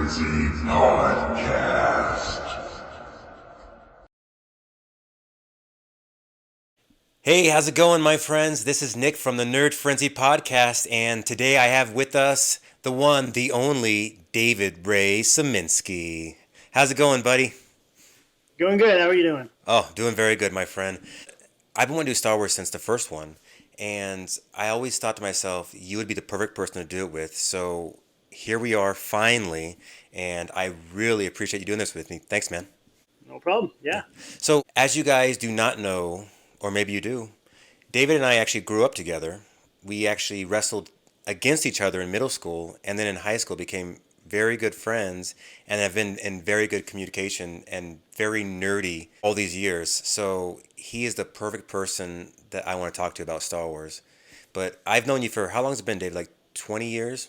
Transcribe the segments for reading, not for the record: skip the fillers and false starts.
Frenzy Podcast. Hey, how's it going, my friends? This is Nick from the Nerd Frenzy Podcast, and today I have with us the one, the only, David Ray Saminsky. How's it going, buddy? Going good. How are you doing? Oh, doing very good, my friend. I've been wanting to do Star Wars since the first one, and I always thought to myself, you would be the perfect person to do it with, so here we are, finally, and I really appreciate you doing this with me. Thanks, man. No problem. Yeah. So, as you guys do not know, or maybe you do, David and I actually grew up together. We actually wrestled against each other in middle school, and then in high school became very good friends and have been in very good communication and very nerdy all these years. So he is the perfect person that I want to talk to about Star Wars. But I've known you for how long has it been, Dave? Like 20 years?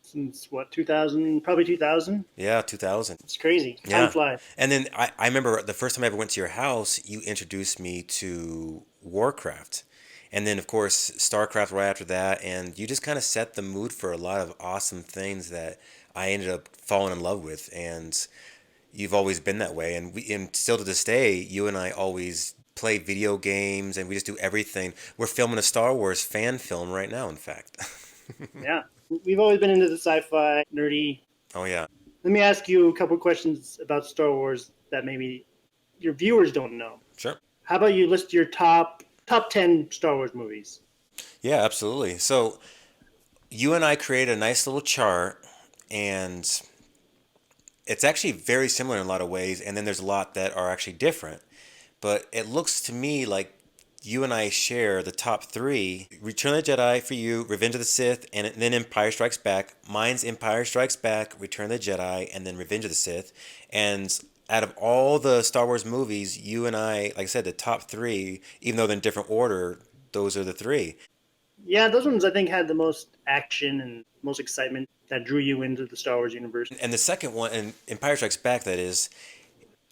Since what, 2000? Probably 2000. Yeah, 2000. It's crazy. Yeah. Time flies. And then I remember the first time I ever went to your house, you introduced me to Warcraft. And then, of course, StarCraft right after that. And you just kind of set the mood for a lot of awesome things that I ended up falling in love with. And you've always been that way. And still to this day, you and I always play video games and we just do everything. We're filming a Star Wars fan film right now, in fact. Yeah. We've always been into the sci-fi, nerdy. Oh, yeah. Let me ask you a couple questions about Star Wars that maybe your viewers don't know. Sure. How about you list your top 10 Star Wars movies? Yeah, absolutely. So you and I created a nice little chart, and it's actually very similar in a lot of ways, and then there's a lot that are actually different. But it looks to me like you and I share the top three: Return of the Jedi for you, Revenge of the Sith, and then Empire Strikes Back. Mine's Empire Strikes Back, Return of the Jedi, and then Revenge of the Sith. And out of all the Star Wars movies, you and I, like I said, the top three, even though they're in different order, those are the three. Yeah, those ones I think had the most action and most excitement that drew you into the Star Wars universe. And the second one, and Empire Strikes Back, that is,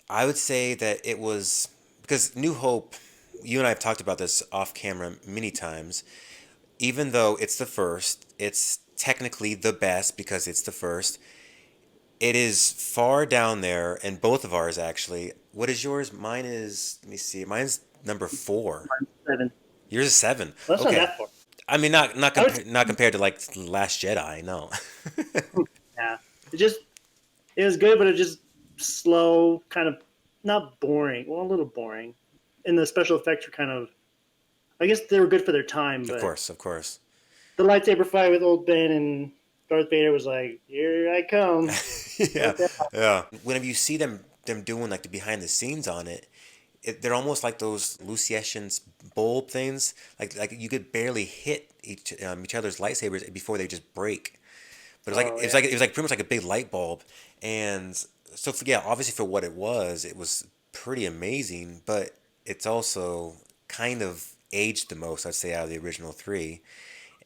I would say that it was because New Hope. You and I have talked about this off camera many times. Even though it's the first, it's technically the best because it's the first. It is far down there, and both of ours actually. What is yours? Mine is. Let me see. Mine's number 4. Seven. Yours is 7. Well, that's Okay. not that far. I mean, I would, not compared to like Last Jedi. No. yeah. It was good, but it just slow, kind of not boring. Well, a little boring. And the special effects were kind of, I guess they were good for their time, Of but course, of course. the lightsaber fight with Old Ben and Darth Vader was like, here I come. Yeah, yeah. Whenever you see them doing like the behind the scenes on it, they're almost like those Lucius bulb things. Like you could barely hit each other's lightsabers before they just break. But Oh, yeah. it was like pretty much like a big light bulb. And so yeah, obviously for what it was pretty amazing. But it's also kind of aged the most, I'd say, out of the original three.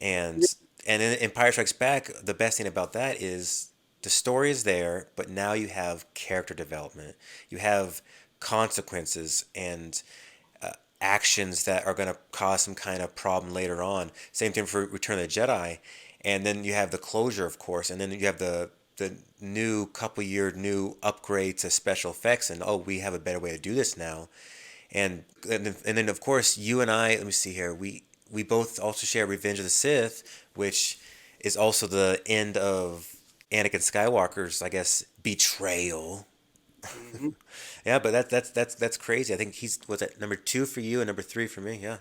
And and in Empire Strikes Back, the best thing about that is the story is there, but now you have character development. You have consequences and actions that are going to cause some kind of problem later on. Same thing for Return of the Jedi, and then you have the closure, of course, and then you have the new couple year new upgrade to special effects, and oh, we have a better way to do this now. And then of course you and I, let me see here, we both also share Revenge of the Sith, which is also the end of Anakin Skywalker's, I guess, betrayal. Mhm. Yeah, but that's crazy. I think he's was that number 2 for you and number 3 for me. Yeah.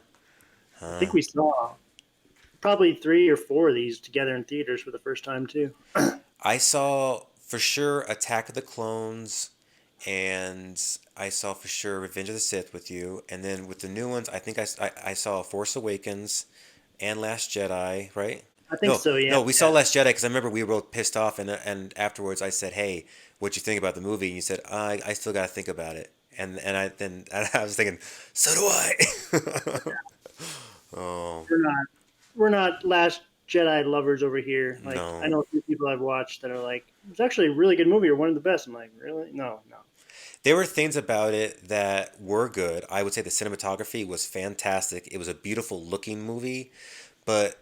I think we saw probably 3 or 4 of these together in theaters for the first time, too. I saw for sure Attack of the Clones, and I saw for sure Revenge of the Sith with you, and then with the new ones, I think I saw Force Awakens and Last Jedi, right? I think so, yeah. No, we saw Yeah. Last Jedi because I remember we were both pissed off, and afterwards I said, "Hey, what'd you think about the movie?" And you said, "I still got to think about it." And I was thinking, "So do I." Oh We're not Last Jedi lovers over here. Like, I no. know a few people I've watched that are like, it's actually a really good movie or one of the best. I'm like, really? No, no. There were things about it that were good. I would say the cinematography was fantastic. It was a beautiful looking movie, but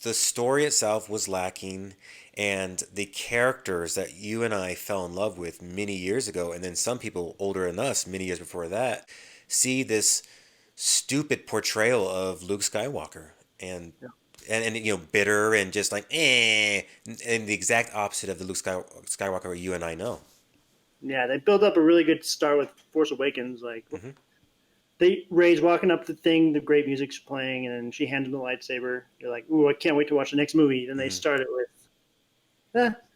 the story itself was lacking, and the characters that you and I fell in love with many years ago, and then some people older than us many years before that, see this stupid portrayal of Luke Skywalker, and Yeah. bitter and just like and the exact opposite of the Skywalker you and I know. Yeah, they built up a really good start with Force Awakens. Like Hmm. Ray's walking up the thing, the great music's playing, and then she handed the lightsaber. You're like, ooh, I can't wait to watch the next movie. Then they Hmm. start it with,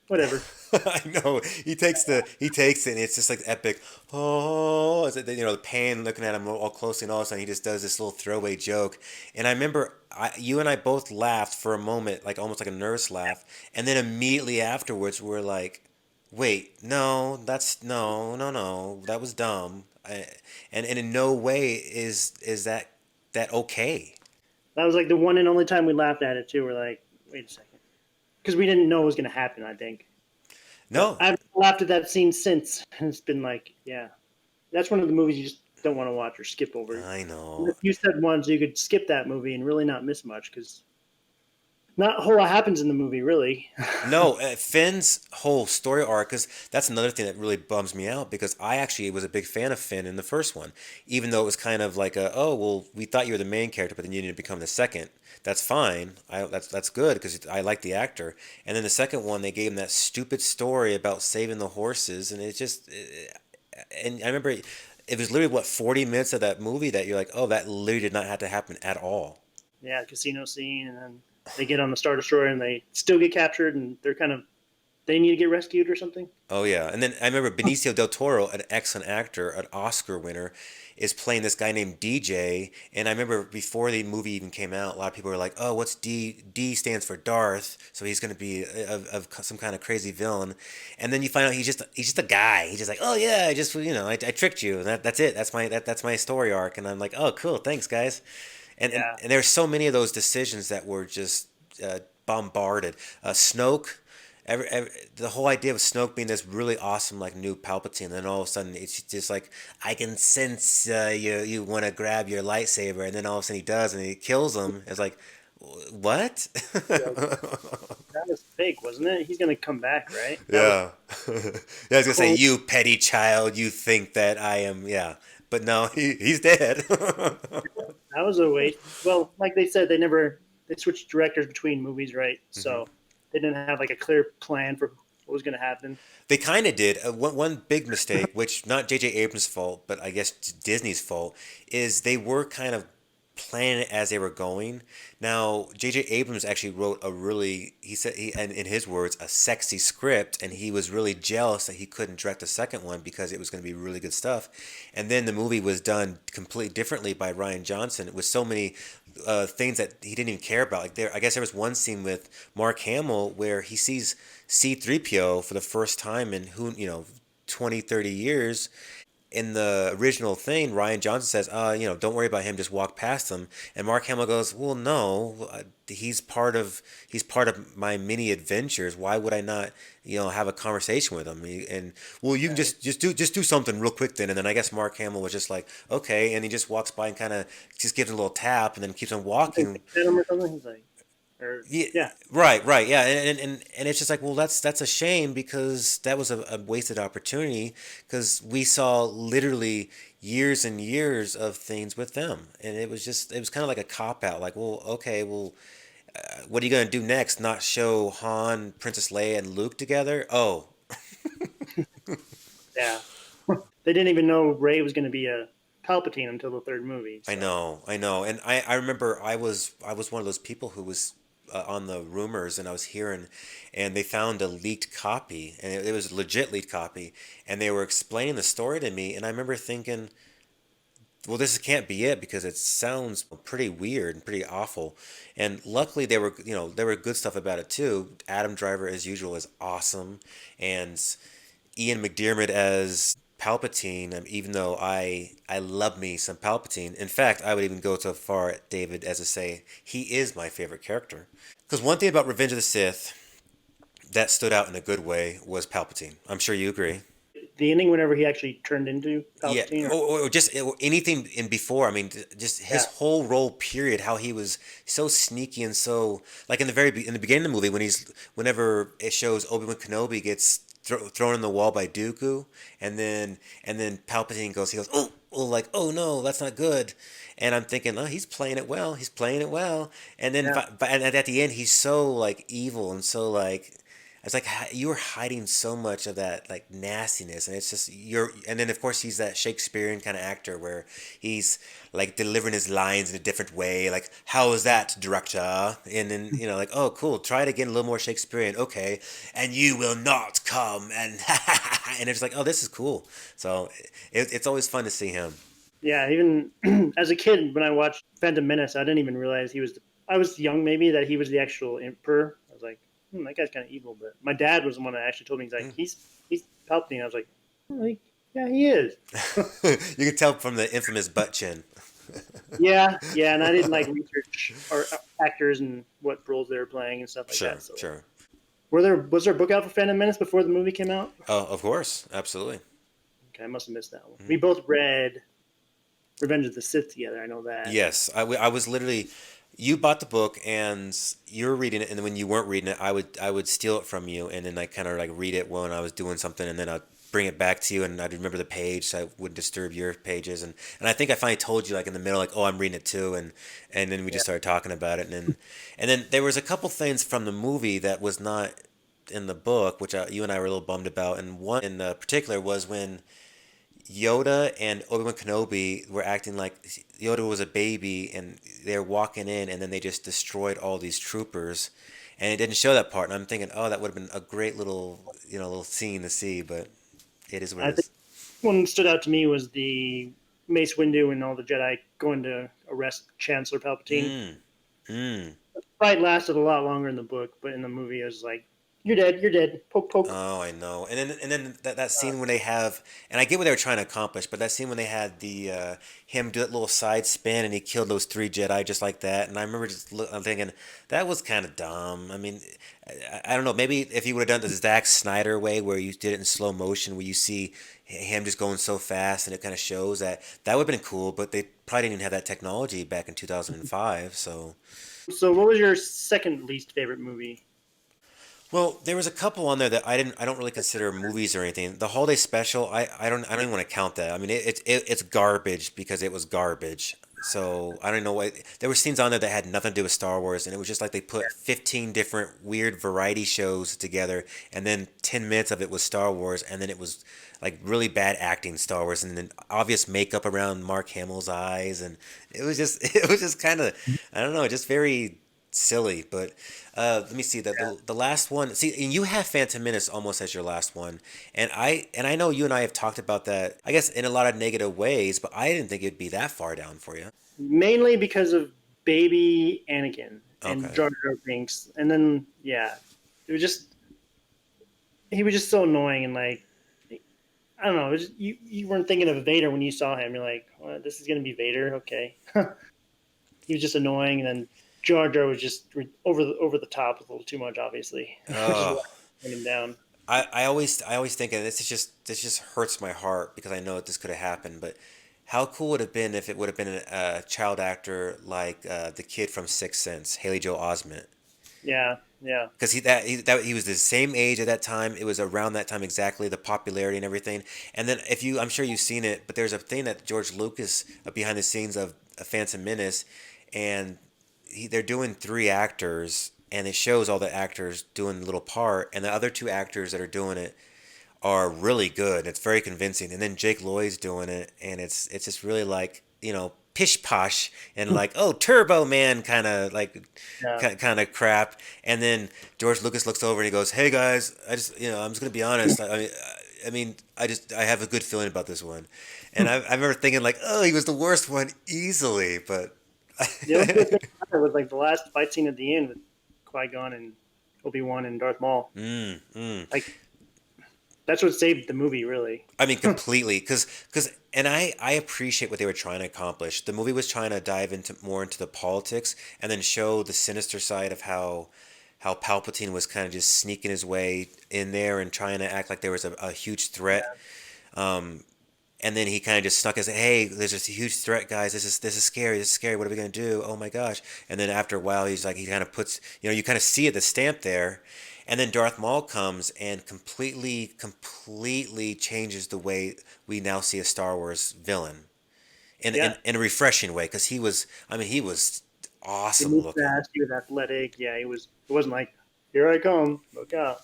whatever. I know he takes it and it's just like epic. Oh, the pan looking at him all closely, and all of a sudden he just does this little throwaway joke. And I remember you and I both laughed for a moment, like almost like a nervous laugh, and then immediately afterwards we're like, "Wait, no, that's no, that was dumb." And in no way is that okay. That was like the one and only time we laughed at it too. We're like, wait a second, because we didn't know it was going to happen. I think, but No, I've laughed at that scene since, and it's been like, yeah, that's one of the movies you just don't want to watch or skip over. I And know. if you said once, you could skip that movie and really not miss much because not a whole lot happens in the movie, really. No, Finn's whole story arc, because that's another thing that really bums me out, because I actually was a big fan of Finn in the first one, even though it was kind of like oh, well, we thought you were the main character, but then you need to become the second. That's fine. That's good because I like the actor. And then the second one, they gave him that stupid story about saving the horses, and it just, and I remember it was literally what 40 minutes of that movie that you're like, oh, that literally did not have to happen at all. Yeah, casino scene, and then they get on the Star Destroyer and they still get captured, and they're kind of they need to get rescued or something. Oh yeah, and then I remember Benicio del Toro, an excellent actor, an Oscar winner, is playing this guy named DJ. And I remember before the movie even came out, a lot of people were like, "Oh, what's D? D stands for Darth, so he's going to be of some kind of crazy villain." And then you find out he's just a guy. He's just like, "Oh yeah, I tricked you. And that's it. That's my story arc." And I'm like, "Oh cool, thanks guys." Yeah, And there's so many of those decisions that were just bombarded. Snoke. The whole idea of Snoke being this really awesome like new Palpatine, and then all of a sudden it's just like I can sense you want to grab your lightsaber, and then all of a sudden he does, and he kills him. It's like, what? like, that was fake, wasn't it? He's gonna come back, right? That was Yeah. Yeah, I was gonna say, cool. you petty child, you think that I am, yeah, but no, he's dead. That was a waste. Well, like they said, they switched directors between movies, right? Hmm. So they didn't have like a clear plan for what was gonna happen. They kind of did. One big mistake, which not J.J. Abrams' fault, but I guess Disney's fault, is they were kind of planning it as they were going. Now, J.J. Abrams actually wrote a really, he said, and in his words, a sexy script, and he was really jealous that he couldn't direct the second one because it was going to be really good stuff. And then the movie was done completely differently by Ryan Johnson with so many things that he didn't even care about. Like I guess there was one scene with Mark Hamill where he sees C-3PO for the first time in 20, 30 years. In the original thing, Ryan Johnson says, don't worry about him, just walk past him. And Mark Hamill goes, well, no, he's part of my many adventures. Why would I not, have a conversation with him? And well, you can Right? just do something real quick then. And then I guess Mark Hamill was just like, okay, and he just walks by and kind of just gives him a little tap, and then keeps on Something walking. at him or something. He's like, or Yeah, yeah, right, yeah, and it's just like, well, that's a shame because that was a wasted opportunity because we saw literally years and years of things with them, and it was kind of like a cop out, like, well, okay, well, what are you gonna do next? Not show Han, Princess Leia, and Luke together? Oh, yeah. They didn't even know Ray was gonna be a Palpatine until the third movie. So I know, and I remember I was one of those people who was on the rumors, and I was hearing, and they found a leaked copy, and it was a legit leaked copy, and they were explaining the story to me, and I remember thinking, well, this can't be it because it sounds pretty weird and pretty awful, and luckily there were good stuff about it too. Adam Driver as usual is awesome, and Ian McDiarmid as Palpatine, even though I love me some Palpatine. In fact, I would even go so far, David, as to say he is my favorite character. Because one thing about Revenge of the Sith that stood out in a good way was Palpatine. I'm sure you agree. the ending whenever he actually turned into Yeah, Palpatine. or just or anything in before. I mean, just his Yeah, whole role period, how he was so sneaky and so like in the in the beginning of the movie when whenever it shows Obi-Wan Kenobi gets thrown in the wall by Dooku, and then Palpatine he goes, oh, like oh no, that's not good, and I'm thinking, oh, he's playing it well, he's playing it well, and then yeah, and at the end he's so like evil and so like it's like you were hiding so much of that like nastiness, and it's just and then of course he's that Shakespearean kind of actor where he's like delivering his lines in a different way, like how is that, director? And then like oh cool, try it again, a little more Shakespearean, okay, and you will not come, and and it's like oh this is cool. So it's always fun to see him. yeah. Even as a kid, when I watched Phantom Menace, I didn't even realize he was. I was young, maybe that he was the actual Emperor. I was like, that guy's kind of evil. But my dad was the one that actually told me he's like he's Palpatine. I was like, yeah, he is. You can tell from the infamous butt chin. Yeah, yeah, and I didn't like research or actors and what roles they were playing and stuff like Sure, that. So, sure. was there a book out for Phantom Menace before the movie came out? Oh, of course, absolutely. Okay, I must have missed that one. We Mhm. both read Revenge of the Sith together. I know that. Yes, I was literally. You bought the book and you were reading it, and then when you weren't reading it, I would steal it from you, and then I kind of like read it when I was doing something, and then I'd bring it back to you, and I'd remember the page, so I wouldn't disturb your pages, and I think I finally told you like in the middle, like oh I'm reading it too, and then we Yeah, just started talking about it, and then there was a couple things from the movie that was not in the book, which you and I were a little bummed about, and one in particular was when Yoda and Obi-Wan Kenobi were acting like Yoda was a baby and they're walking in and then they just destroyed all these troopers and it didn't show that part and I'm thinking oh that would have been a great little little scene to see, but it is what it I think is. one that stood out to me was the Mace Windu and all the Jedi going to arrest Chancellor Palpatine. Mm. Mm. The fight lasted a lot longer in the book, but in the movie, it was like, you're dead, poke, poke." Oh, I know. And then that scene when they have, and I get what they were trying to accomplish, but that scene when they had the him do that little side spin and he killed those three Jedi just like that, and I remember I'm thinking that was kind of dumb. I mean, I don't know. Maybe if he would have done the Zack Snyder way, where you did it in slow motion, where you see him just going so fast, and it kind of shows that would have been cool. But they probably didn't even have that technology back in 2005, so. So, what was your second least favorite movie? Well, there was a couple on there that I don't really consider movies or anything. The holiday special, I don't even want to count that. I mean, it's garbage because it was garbage. So I don't know what there were scenes on there that had nothing to do with Star Wars, and it was just like they put 15 different weird variety shows together, and then 10 minutes of it was Star Wars, and then it was like really bad acting Star Wars, and then obvious makeup around Mark Hamill's eyes, and it was just kind of I don't know, just very silly. But let me see the last one. See, and you have Phantom Menace almost as your last one, and I know you and I have talked about that. I guess in a lot of negative ways, but I didn't think it'd be that far down for you. Mainly because of baby Anakin and Okay. Jar Jar Binks, and then yeah, it was just he was just so annoying and like I don't know. It was just, you weren't thinking of Vader when you saw him. You're like, well, this is gonna be Vader, okay? He was just annoying, and then Jar Jar was just over the top a little too much, obviously, which is Oh, what bring him down. I always think, and this just hurts my heart because I know that this could have happened, but how cool would it have been if it would have been a child actor like the kid from Sixth Sense, Haley Joel Osment? Yeah, yeah, Because he was the same age at that time. It was around that time exactly, the popularity and everything. And then if you, I'm sure you've seen it, but there's a thing that George Lucas behind the scenes of A Phantom Menace, and they're doing three actors, and it shows all the actors doing a little part, and the other two actors that are doing it are really good. It's very convincing. And then Jake Lloyd's doing it, and it's just really like pish posh and like oh Turbo Man kind of like yeah. kind of crap. And then George Lucas looks over and he goes, "Hey guys, I just I'm just gonna be honest. I mean I have a good feeling about this one." And I remember thinking like, "Oh, he was the worst one easily," but. The only good thing about it was like the last fight scene at the end with Qui Gon and Obi Wan and Darth Maul. Mm, mm. Like that's what saved the movie, really. I mean, completely, and I appreciate what they were trying to accomplish. The movie was trying to dive into more into the politics and then show the sinister side of how Palpatine was kind of just sneaking his way in there and trying to act like there was a huge threat. And then he kind of just snuck and said, "Hey, there's this huge threat, guys. This is scary. This is scary. What are we gonna do? Oh my gosh!" And then after a while, he's like, he kind of puts, you kind of see it, the stamp there, and then Darth Maul comes and completely changes the way we now see a Star Wars villain in Yeah. in a refreshing way because he was He awesome moved looking. fast. He was athletic. Yeah, he was. It wasn't like, here I come, look out.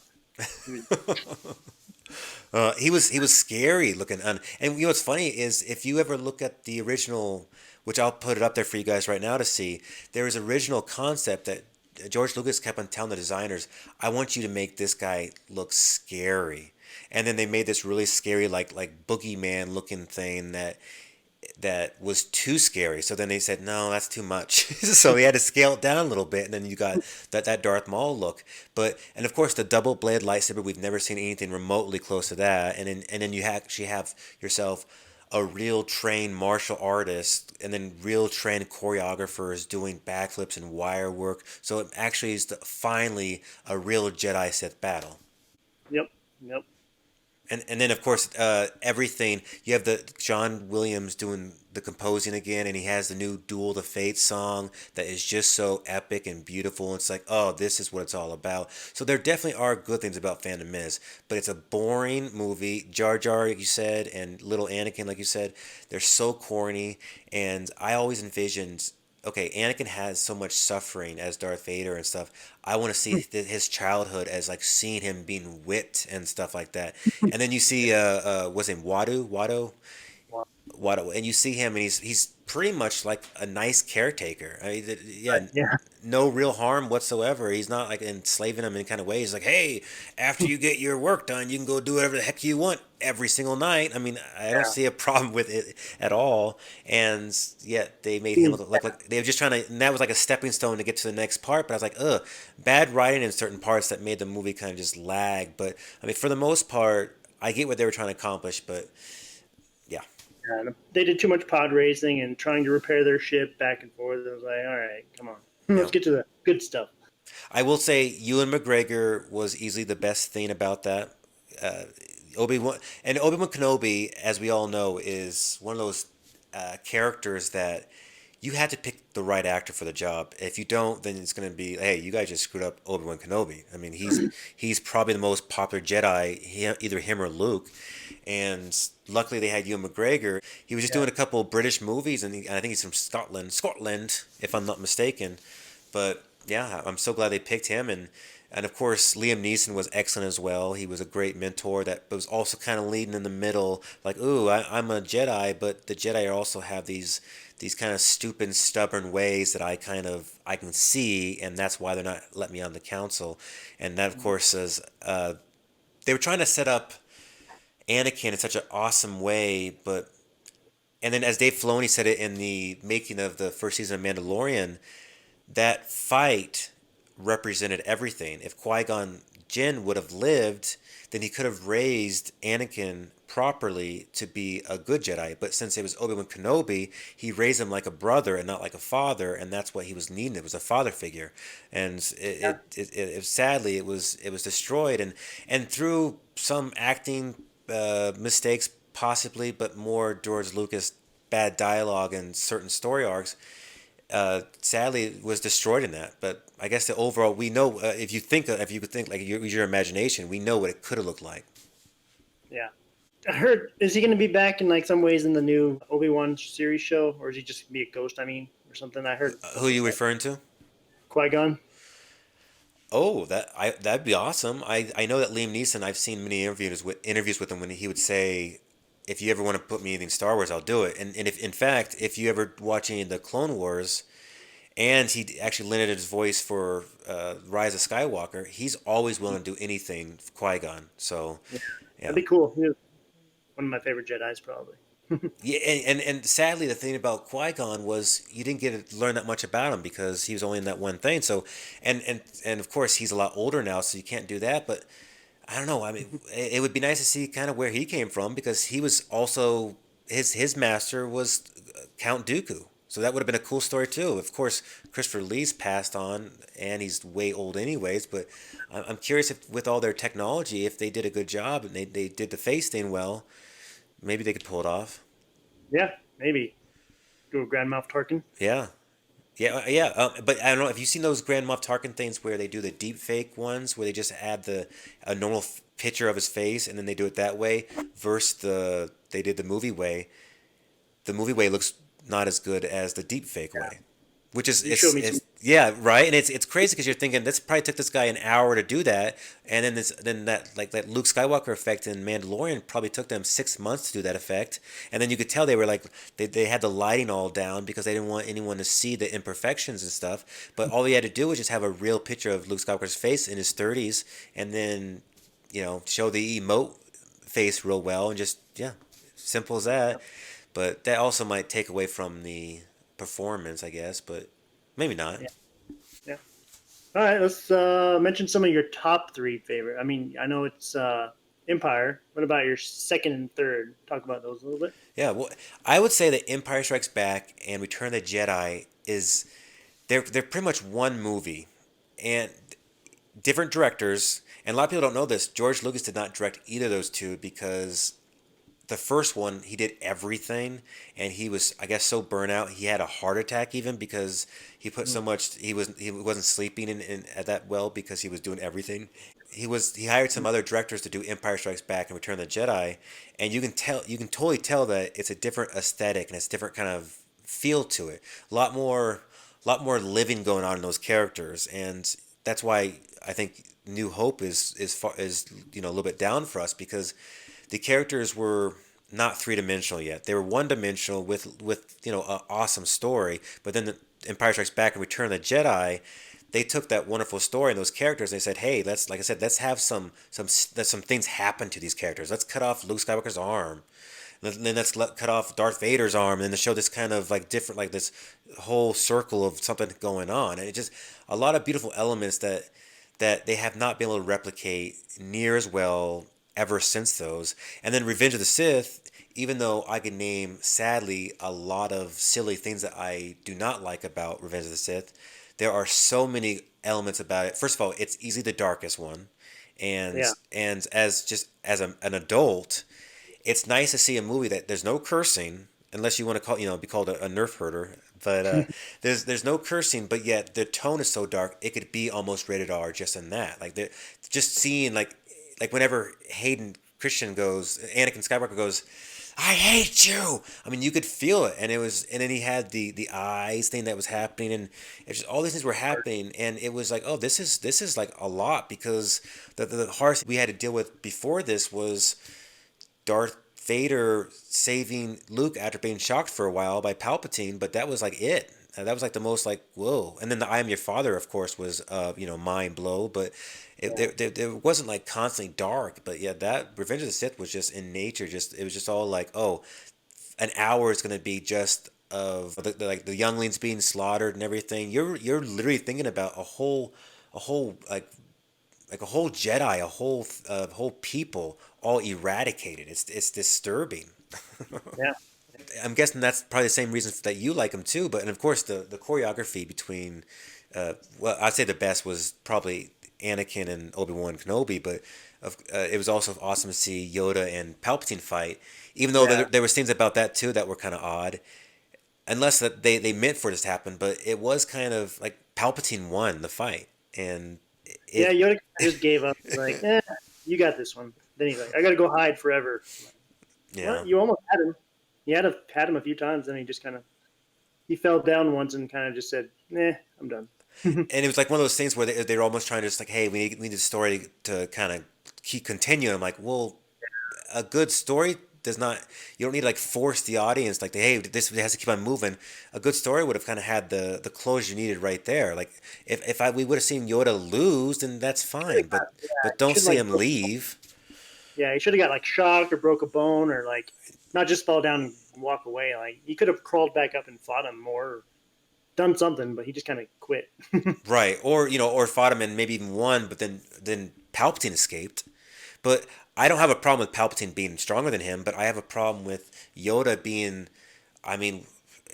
He was, He was scary looking, and what's funny is if you ever look at the original, which I'll put it up there for you guys right now to see, there was original concept that George Lucas kept on telling the designers, "I want you to make this guy look scary," and then they made this really scary like boogeyman looking thing that was too scary. So then they said, no, that's too much. So they had to scale it down a little bit, and then you got that Darth Maul look. And of course the double blade lightsaber, we've never seen anything remotely close to that. And then you actually have yourself a real trained martial artist, and then real trained choreographers doing backflips and wire work. So it actually is finally a real Jedi Sith battle. yep, yep. And then of course everything you have the John Williams doing the composing again, and he has the new Duel the Fate song that is just so epic and beautiful. It's like, oh, this is what it's all about. So there definitely are good things about Phantom Menace, but it's a boring movie. Jar Jar, like you said, and little Anakin, like you said, they're so corny. And I always envisioned, okay, Anakin has so much suffering as Darth Vader and stuff. I want to see his childhood as like seeing him being whipped and stuff like that. And then you see, what's his name, Wow. Watto, and you see him, and he's pretty much like a nice caretaker. I mean, yeah, Yeah, no real harm whatsoever. He's not like enslaving him in any kind of way. He's like, hey, after you get your work done, you can go do whatever the heck you want every single night. I mean, I don't yeah. see a problem with it at all. And yet they made him Seems look like they were just trying to, and that was like a stepping stone to get to the next part. But I was like, ugh, bad writing in certain parts that made the movie kind of just lag. But I mean, for the most part, I get what they were trying to accomplish. But yeah. bad. They did too much pod racing and trying to repair their ship back and forth. I was like, all right, come on, Yeah. let's get to the good stuff. I will say Ewan McGregor was easily the best thing about that. Uh, Obi-Wan Kenobi, as we all know, is one of those characters that you had to pick the right actor for the job. If you don't, then it's going to be, hey, you guys just screwed up Obi-Wan Kenobi. I mean, he's probably the most popular Jedi, either him or Luke. And luckily they had Ewan McGregor. He was just Yeah, doing a couple of British movies, and I think he's from Scotland, if I'm not mistaken. But yeah, I'm so glad they picked him, and of course Liam Neeson was excellent as well. He was a great mentor that was also kind of leading in the middle, like, ooh, I'm a Jedi, but the Jedi also have these kind of stupid, stubborn ways that I can see, and that's why they're not letting me on the council. And that, of course, is they were trying to set up Anakin in such an awesome way, but and then as Dave Filoni said it in the making of the first season of Mandalorian, that fight represented everything. If Qui-Gon Jinn would have lived, then he could have raised Anakin properly to be a good Jedi. But since it was Obi-Wan Kenobi, he raised him like a brother and not like a father, and that's what he was needing. It was a father figure, and yeah, sadly it was destroyed, and through some acting mistakes possibly, but more George Lucas bad dialogue and certain story arcs, sadly was destroyed in that. But I guess the overall, we know, if you could think like use your imagination, we know what it could have looked like. yeah. I heard, is he going to be back in like some ways in the new Obi-Wan series show, or is he just going to be a ghost? I mean, or something. I heard Who are something you about referring to? Qui-Gon. Oh, that'd be awesome. I know that Liam Neeson. I've seen many interviews with him when he would say, "If you ever want to put me in Star Wars, I'll do it." And if in fact, if you ever watch any of the Clone Wars, and he actually lended his voice for Rise of Skywalker, he's always willing to do anything for Qui-Gon. So Yeah, that'd yeah. be cool. He was one of my favorite Jedi's, probably. Yeah, and sadly, the thing about Qui Gon was you didn't get to learn that much about him because he was only in that one thing. So, and of course, he's a lot older now, so you can't do that. But I don't know. I mean, it would be nice to see kind of where he came from because he was also his master was Count Dooku. So that would have been a cool story too. Of course, Christopher Lee's passed on, and he's way old anyways. But I'm curious if, with all their technology, if they did a good job and they did the face thing well, Maybe they could pull it off. Yeah, maybe do a Grand Moff Tarkin. Yeah. Yeah, yeah, but I don't know. Have you seen those Grand Moff Tarkin things where they do the deep fake ones, where they just add a normal picture of his face and then they do it that way, versus they did the movie way. The movie way looks not as good as the deep fake Yeah, way, which is you showed me some. it's yeah, right. And it's crazy because you're thinking this probably took this guy an hour to do that, and then that like that Luke Skywalker effect in Mandalorian probably took them 6 months to do that effect, and then you could tell they were like they had the lighting all down because they didn't want anyone to see the imperfections and stuff. But all he had to do was just have a real picture of Luke Skywalker's face in his 30s, and then show the emote face real well, and just yeah, simple as that. But that also might take away from the performance, I guess, but maybe not. Yeah, yeah. All right, let's mention some of your top three favorite. I mean, I know it's Empire. What about your second and third? Talk about those a little bit. Yeah, well, I would say that Empire Strikes Back and Return of the Jedi is they're pretty much one movie, and different directors. And a lot of people don't know this. George Lucas did not direct either of those two because the first one he did everything, and he was, I guess, so burnt out he had a heart attack even because he put so much he wasn't sleeping in at that well because he was doing everything. He hired some other directors to do Empire Strikes Back and Return of the Jedi, and you can totally tell that it's a different aesthetic and it's a different kind of feel to it. A lot more living going on in those characters, and that's why I think New Hope is a little bit down for us because the characters were not three dimensional yet. They were one dimensional with an awesome story. But then the Empire Strikes Back and Return of the Jedi, they took that wonderful story and those characters. And they said, hey, let's like I said, let's have some things happen to these characters. Let's cut off Luke Skywalker's arm. And then cut off Darth Vader's arm, and then to show this kind of like different, like this whole circle of something going on, and it just a lot of beautiful elements that they have not been able to replicate near as well ever since those. And then Revenge of the Sith, even though I can name sadly a lot of silly things that I do not like about Revenge of the Sith, there are so many elements about it. First of all, it's easily the darkest one, and Yeah, an adult, it's nice to see a movie that there's no cursing unless you want to be called a nerf herder. But there's no cursing, but yet the tone is so dark it could be almost rated R just in that. Like just seeing like whenever Hayden Christian goes, Anakin Skywalker goes, I hate you. I mean, you could feel it, and then he had the eyes thing that was happening, and it's just all these things were happening, and it was like, oh, this is like a lot because the hardest we had to deal with before this was Darth Vader saving Luke after being shocked for a while by Palpatine, but that was like it. That was like the most like whoa. And then the I am your father, of course, was mind blow, but it wasn't like constantly dark. But yeah, that Revenge of the Sith was just in nature. Just it was just all like oh, an hour is gonna be just of like the younglings being slaughtered and everything. You're literally thinking about a whole like a whole Jedi, a whole people all eradicated. It's disturbing. yeah, I'm guessing that's probably the same reason that you like them too. But and of course the choreography between, well, I'd say the best was probably Anakin and Obi-Wan Kenobi, but it was also awesome to see Yoda and Palpatine fight. Even though yeah. there was things about that too that were kind of odd, unless that they meant for this to happen. But it was kind of like Palpatine won the fight, and Yeah, it Yoda just gave up. Like, you got this one. Then he's like, I got to go hide forever. yeah. Well, you almost had him. You had him a few times, and he just kind of he fell down once and kind of just said, I'm done." And it was like one of those things where they're almost trying to just like, hey, we need the story to kind of keep continue. I'm like, well, a good story does not. You don't need to like force the audience like, hey, this has to keep on moving. A good story would have kind of had the close you needed right there. Like if we would have seen Yoda lose, then that's fine. But He don't should see like, him leave. yeah, he should have got like shocked or broke a bone or like not just fall down and walk away. Like he could have crawled back up and fought him more, or done something, but he just kind of quit. Right, or fought him and maybe even won, but then Palpatine escaped. But I don't have a problem with Palpatine being stronger than him, but I have a problem with Yoda being, I mean,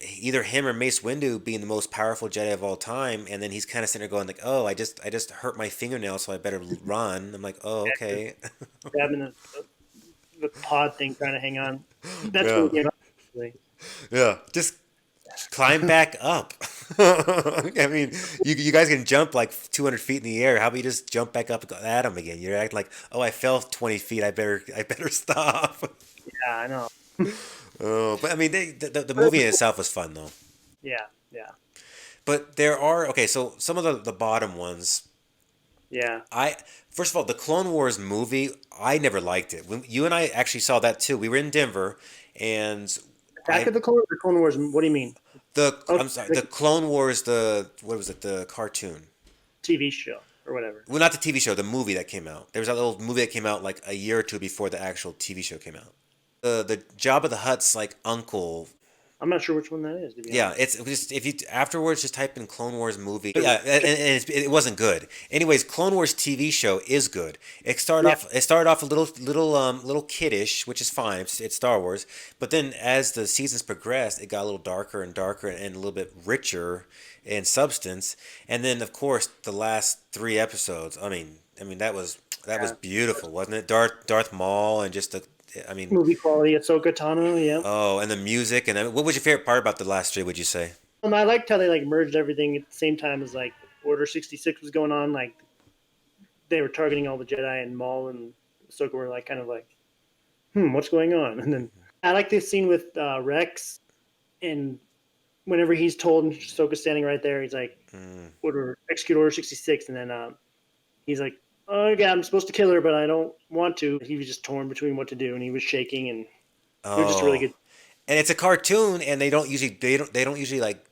either him or Mace Windu being the most powerful Jedi of all time, and then he's kind of sitting there going like, "Oh, I just hurt my fingernail, so I better run." I'm like, "Oh, Yeah, okay." stabbing the pod thing trying to hang on. That's Yeah, really good. Honestly. yeah. Just climb back up. I mean, you guys can jump like 200 feet in the air. How about you just jump back up at him again? You're acting like, oh, I fell 20 feet. I better stop. Yeah, I know. Oh, but I mean, the But it movie was in cool. itself was fun though. Yeah, yeah, But there are okay. So some of the bottom ones. yeah. I first of all, the Clone Wars movie, I never liked it. When you and I actually saw that too. We were in Denver, and Attack I of the Clones or Clone Wars? What do you mean? Oh, I'm sorry, the the Clone Wars, the what was it, the cartoon? TV show or whatever. Well, not the TV show, the movie that came out. There was that little movie that came out like a year or two before the actual TV show came out. The Jabba the Hutt's like uncle. I'm not sure which one that is, to be Yeah, honest. it's just if you afterwards just type in Clone Wars movie. But Sure. yeah, it wasn't good. Anyways, Clone Wars TV show is good. Yeah, It started off a little kiddish, which is fine. It's Star Wars. But then as the seasons progressed, it got a little darker and darker and a little bit richer in substance. And then of course the last three episodes. I mean that was yeah. beautiful, wasn't it? Darth Maul and just the. I mean, Movie quality. Ahsoka Tano. Yeah. oh, and the music and what was your favorite part about the last three? Would you say? I liked how they like merged everything at the same time as like Order 66 was going on. Like they were targeting all the Jedi, and Maul and Ahsoka were like kind of like, what's going on? And then I like this scene with Rex, and whenever he's told, and Ahsoka's standing right there, he's like, Mm. execute Order 66, and then he's like, oh yeah, I'm supposed to kill her, but I don't want to. He was just torn between what to do, and he was shaking, and it was just really Oh, good. and it's a cartoon, and they don't usually like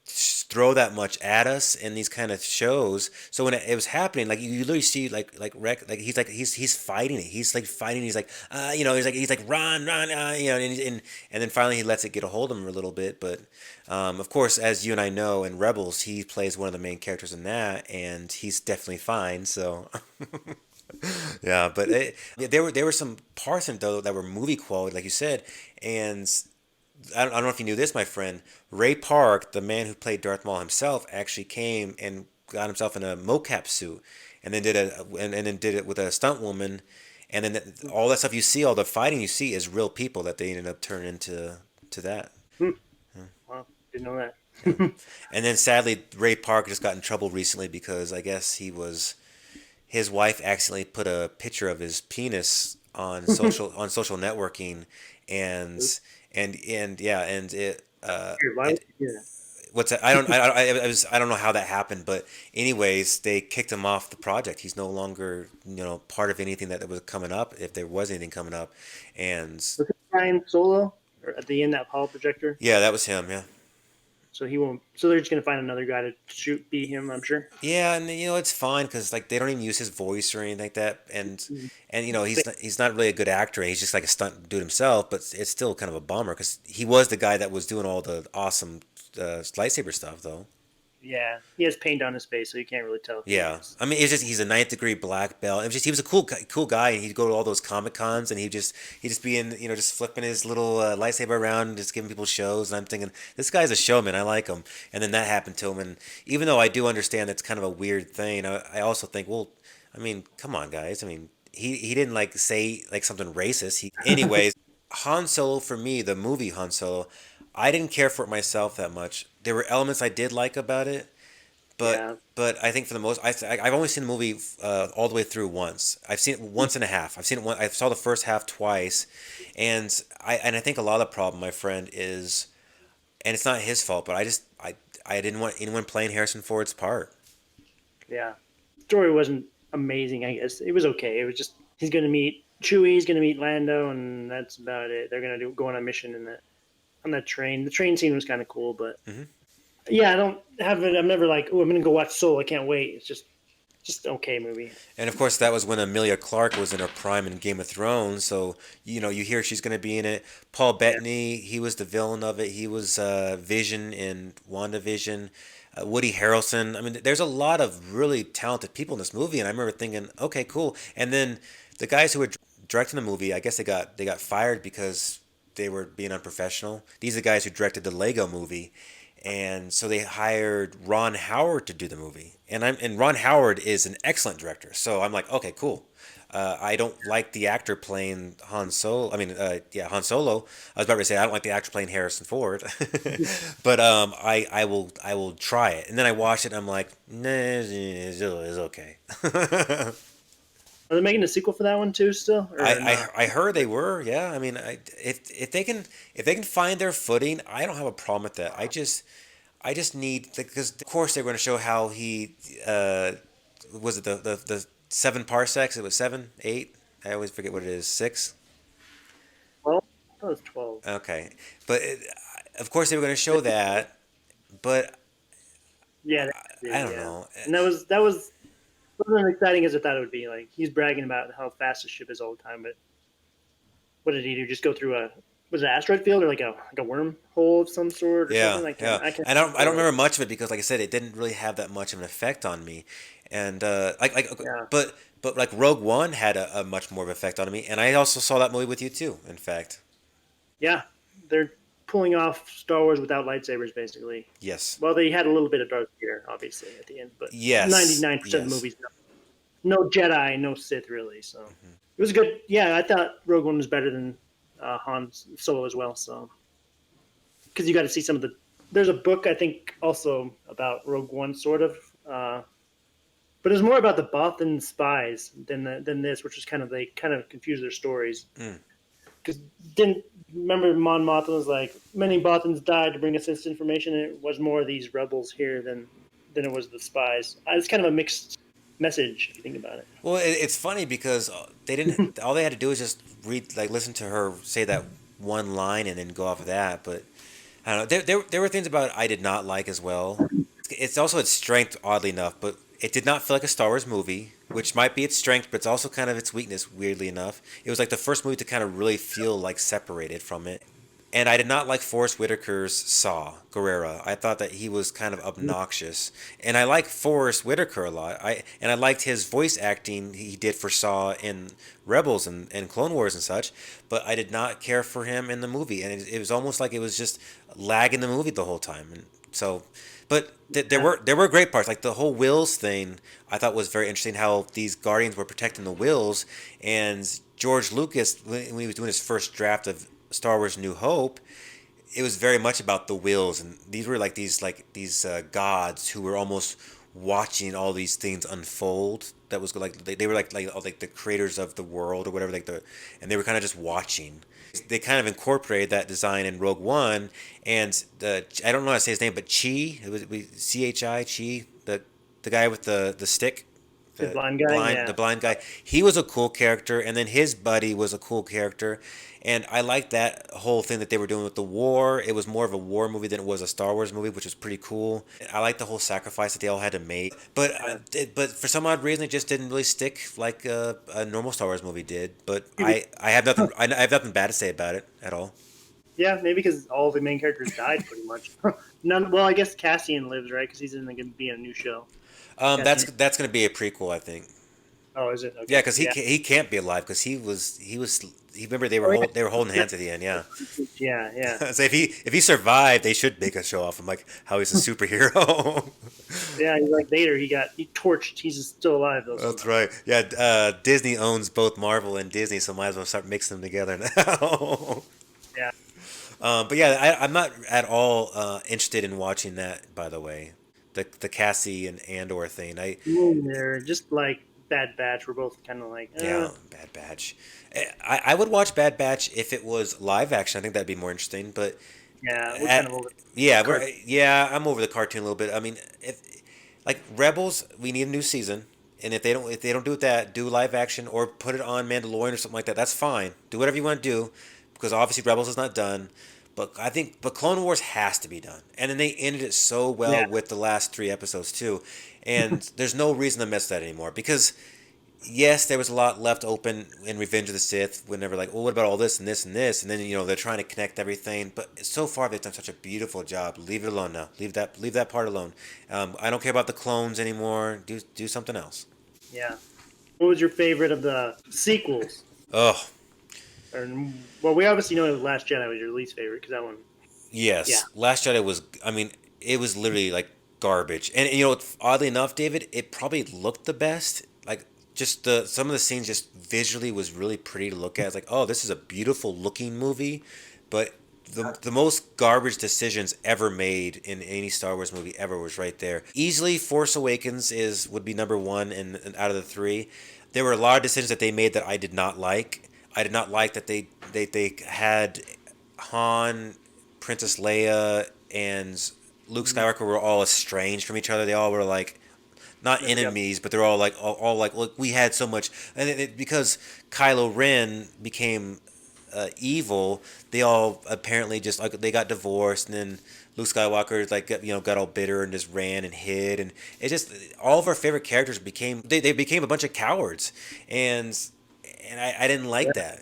throw that much at us in these kind of shows. So when it was happening, like you literally see like Rec, like he's fighting it. He's like fighting. He's like he's like run, and then finally he lets it get a hold of him a little bit. But of course, as you and I know, in Rebels, he plays one of the main characters in that, and he's definitely fine. So. Yeah, but there were some parts in it, though, that were movie quality, like you said, and I don't know if you knew this, my friend. Ray Park, the man who played Darth Maul himself, actually came and got himself in a mocap suit, and then did it with a stunt woman, and then all that stuff you see, all the fighting you see, is real people that they ended up turning into to that. Hmm. Wow, didn't know that. Yeah, and then sadly, Ray Park just got in trouble recently because I guess his wife accidentally put a picture of his penis on social networking, and yeah, and Weird, why would you do that? what's that? I don't know how that happened, but anyways, they kicked him off the project. He's no longer part of anything that was coming up, if there was anything coming up, and Was it Ryan Solo or at the end that Apollo projector? yeah, that was him. Yeah. So he won't. So they're just gonna find another guy to shoot, beat him. I'm sure. Yeah, and it's fine because like they don't even use his voice or anything like that, and he's not really a good actor. He's just like a stunt dude himself, but it's still kind of a bummer because he was the guy that was doing all the awesome lightsaber stuff, though. Yeah, he has paint on his face, so you can't really tell if he Yeah, is. I mean, it's just he's a ninth degree black belt. It was just he was a cool guy, and he'd go to all those comic cons, and he'd just be in just flipping his little lightsaber around, and just giving people shows. And I'm thinking, this guy's a showman. I like him. And then that happened to him, and even though I do understand that's kind of a weird thing, I also think, well, I mean, come on, guys. I mean, he didn't like say like something racist. Anyways, Han Solo for me, the movie Han Solo, I didn't care for it myself that much. There were elements I did like about it, Yeah, but I think for the most, I've only seen the movie all the way through once. I've seen it once and a half. I've seen it one. I saw the first half twice, and I think a lot of the problem, my friend, is, and it's not his fault, but I didn't want anyone playing Harrison Ford's part. yeah. Story wasn't amazing. I guess it was okay. It was just he's gonna meet Chewie, he's gonna meet Lando, and that's about it. They're gonna go on a mission in that on that train. The train scene was kind of cool, but Hmm. yeah, I don't have it. I'm never like, oh, I'm gonna go watch Soul. I can't wait. It's just okay movie. And of course, that was when Amelia Clarke was in her prime in Game of Thrones. So you hear she's going to be in it. Paul Yeah, Bettany, he was the villain of it. He was Vision in WandaVision. Woody Harrelson. I mean, there's a lot of really talented people in this movie, and I remember thinking, okay, cool. And then the guys who were directing the movie, I guess they got fired because they were being unprofessional. These are the guys who directed the Lego movie, and so they hired Ron Howard to do the movie. And Ron Howard is an excellent director. So I'm like, okay, cool. I don't like the actor playing Han Solo. I mean, yeah, Han Solo. I was about to say I don't like the actor playing Harrison Ford, but I will try it. And then I watch it. And I'm like, nah, it's okay. Are they making a sequel for that one too, still, or not? I heard they were. Yeah, I mean, if they can find their footing, I don't have a problem with that. I just need because of course they're going to show how he was it the 7 parsecs? It was 7, 8. I always forget what it is. 6. 12? I thought it was 12. Okay, but of course they were going to show that, but Yeah, I don't yeah. know. And that was wasn't as exciting as I thought it would be. Like he's bragging about how fast the ship is all the time, but what did he do? Just go through a was it an asteroid field or like a wormhole of some sort or something Yeah, like yeah. that? I can't I don't remember. remember much of it because, like I said, it didn't really have that much of an effect on me, and Yeah, but like Rogue One had a much more of an effect on me, and I also saw that movie with you too. In fact, yeah. They're pulling off Star Wars without lightsabers, basically. yes, Well, they had a little bit of Darth Vader, obviously, at the end, but yes, 99% of the yes. movies, no Jedi, no Sith, really. So it was good. Yeah, I thought Rogue One was better than Han Solo as well. So because you got to see some of the. There's a book I think also about Rogue One, sort of, but it's more about the Bothan spies than this, which is kind of they kind of confuse their stories. Mm. Because didn't remember Mon Mothma was like many Bothans died to bring us this information. And it was more of these rebels here than it was the spies. It's kind of a mixed message if you think about it. Well, it's funny because they didn't. All they had to do was just read, like, listen to her say that one line and then go off of that. But I don't know. There were things about it I did not like as well. It's also its strength, oddly enough, but it did not feel like a Star Wars movie, which might be its strength, but it's also kind of its weakness, weirdly enough. It was like the first movie to kind of really feel like separated from it. And I did not like Forrest Whitaker's Saw Gerrera. I thought that he was kind of obnoxious, and I like Forrest Whitaker a lot. I liked his voice acting he did for Saw in Rebels and Clone Wars and such, but I did not care for him in the movie, and it was almost like it was just lagging the movie the whole time. And so, but there were great parts, like the whole Wills thing. I thought was very interesting how these Guardians were protecting the Wills, and George Lucas when he was doing his first draft of Star Wars: New Hope, it was very much about the wills, and these were like these gods who were almost watching all these things unfold. That was like they were like the creators of the world or whatever, and they were kind of just watching. They kind of incorporated that design in Rogue One, and I don't know how to say his name, but Chi, it was Chi, the guy with the stick, The blind guy, the yeah, blind guy. He was a cool character, and then his buddy was a cool character, and I liked that whole thing that they were doing with the war. It was more of a war movie than it was a Star Wars movie, which was pretty cool. I liked the whole sacrifice that they all had to make, but yeah. but for some odd reason, it just didn't really stick like a normal Star Wars movie did. But Maybe, I have nothing bad to say about it at all. yeah, maybe because all the main characters died pretty much. None. Well, I guess Cassian lives, right? Because he's going to be in a new show. Cassian. That's gonna be a prequel, I think. Oh, is it? Yeah, Okay. because Yeah. he can't be alive because he remember they Oh, were yeah. they were holding hands at the end. Yeah. Yeah. Yeah. So if he survived, they should make a show off him like how he's a superhero. Yeah. He's like Vader. He torched. He's still alive though. That's Somehow. right. Yeah, Disney owns both Marvel and Disney, so might as well start mixing them together now. Yeah. But yeah, I'm not at all interested in watching that. By the way, the Cassie and Andor thing. They're just like Bad Batch. We're both kind of like, Yeah, Bad Batch. I would watch Bad Batch if it was live action. I think that'd be more interesting. But yeah, we're kind at, of over. yeah, Cart- I'm over the cartoon a little bit. I mean, if like Rebels, we need a new season, and if they don't do that, do live action or put it on Mandalorian or something like that. That's fine. Do whatever you want to do, because obviously Rebels is not done. But Clone Wars has to be done, and then they ended it so well Yeah. with the last 3 episodes too, and there's no reason to miss that anymore because yes, there was a lot left open in Revenge of the Sith when they were like, well, what about all this and this and this? And then, they're trying to connect everything. But so far, they've done such a beautiful job. Leave it alone now. Leave that part alone. I don't care about the clones anymore. Do something else. Yeah. What was your favorite of the sequels? Oh, Or, well, we obviously know Last Jedi was your least favorite because that one. yes. Yeah. Last Jedi was, I mean, it was literally like garbage. And, oddly enough, David, it probably looked the best. Like, just the some of the scenes just visually was really pretty to look at. It's like, oh, this is a beautiful looking movie, but the most garbage decisions ever made in any Star Wars movie ever was right there. Easily, Force Awakens is would be number one and out of the three. There were a lot of decisions that they made that I did not like. I did not like that they had Han, Princess Leia, and Luke Skywalker were all estranged from each other. They all were like not Yep. enemies, but they're all like all like, look, we had so much, and because Kylo Ren became evil, they all apparently just like they got divorced, and then Luke Skywalker like got all bitter and just ran and hid, and it just all of our favorite characters became they became a bunch of cowards, and I didn't like that.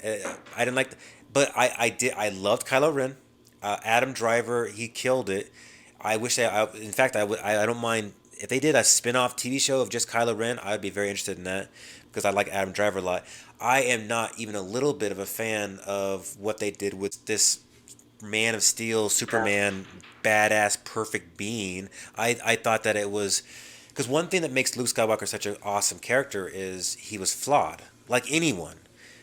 I didn't like, but I loved Kylo Ren, Adam Driver, he killed it. I wish in fact, I don't mind if they did a spin-off TV show of just Kylo Ren. I would be very interested in that because I like Adam Driver a lot. I am not even a little bit of a fan of what they did with this Man of Steel, Superman, badass, perfect being. I thought that it was because one thing that makes Luke Skywalker such an awesome character is he was flawed, like anyone,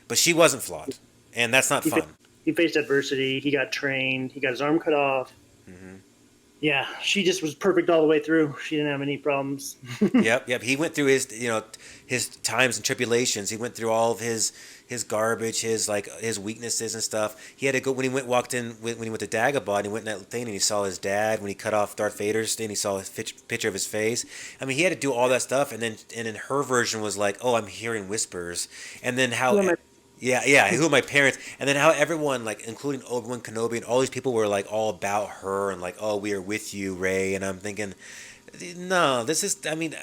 but she wasn't flawed, and that's not He, fa- fun. he faced adversity. He got trained. He got his arm cut off. Hmm. Yeah, she just was perfect all the way through. She didn't have any problems. Yep. He went through his, his times and tribulations. He went through all of his garbage, his weaknesses and stuff. He had to go when he walked in when he went to Dagobah and he went in that thing and he saw his dad when he cut off Darth Vader's thing. He saw his picture of his face. I mean, he had to do all that stuff, and then her version was like, oh, I'm hearing whispers, and then how. Who am I- Yeah. Who are my parents? And then how everyone, like, including Obi-Wan Kenobi and all these people, were like all about her and like, oh, we are with you, Rey. And I'm thinking, no, this is. I mean,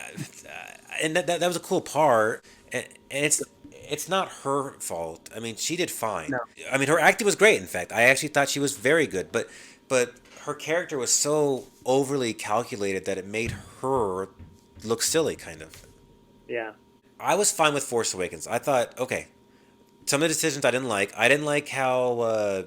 and that was a cool part, and it's not her fault. I mean, she did fine. no. I mean, her acting was great. In fact, I actually thought she was very good. But her character was so overly calculated that it made her look silly, kind of. Yeah. I was fine with Force Awakens. I thought, okay, some of the decisions I didn't like. I didn't like how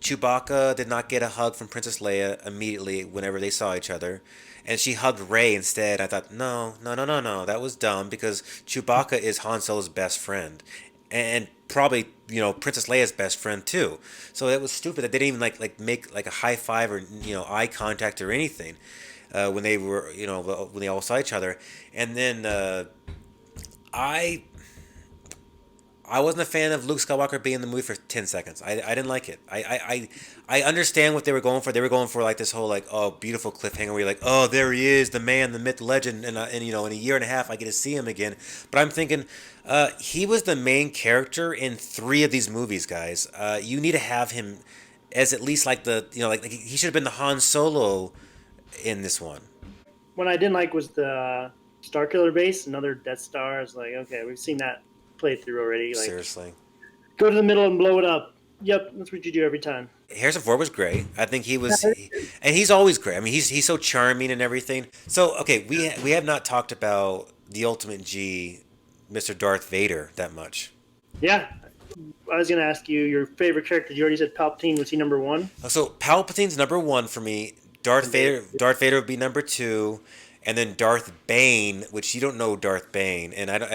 Chewbacca did not get a hug from Princess Leia immediately whenever they saw each other, and she hugged Rey instead. I thought, no, that was dumb because Chewbacca is Han Solo's best friend, and probably Princess Leia's best friend too. So it was stupid that they didn't even like make like a high five or eye contact or anything when they were when they all saw each other, and then I I wasn't a fan of Luke Skywalker being in the movie for 10 seconds. I didn't like it. I understand what they were going for. They were going for like this whole like, oh, beautiful cliffhanger where you're like, oh, there he is, the man, the myth, the legend, and in a year and a half I get to see him again. But I'm thinking, he was the main character in 3 of these movies, guys. You need to have him as at least like like he should have been the Han Solo in this one. What I didn't like was the Star Killer base, another Death Star. I was like, okay, we've seen that played through already. Like, Seriously. go to the middle and blow it up. Yep, that's what you do every time. Harrison Ford was great. I think he was, and he's always great. I mean, he's so charming and everything. So okay, we have not talked about the Ultimate G, Mr. Darth Vader, that much. Yeah, I was gonna ask you your favorite character. You already said Palpatine. Was he number one? So Palpatine's number 1 for me. Darth Vader would be number 2, and then Darth Bane, which you don't know Darth Bane, and I don't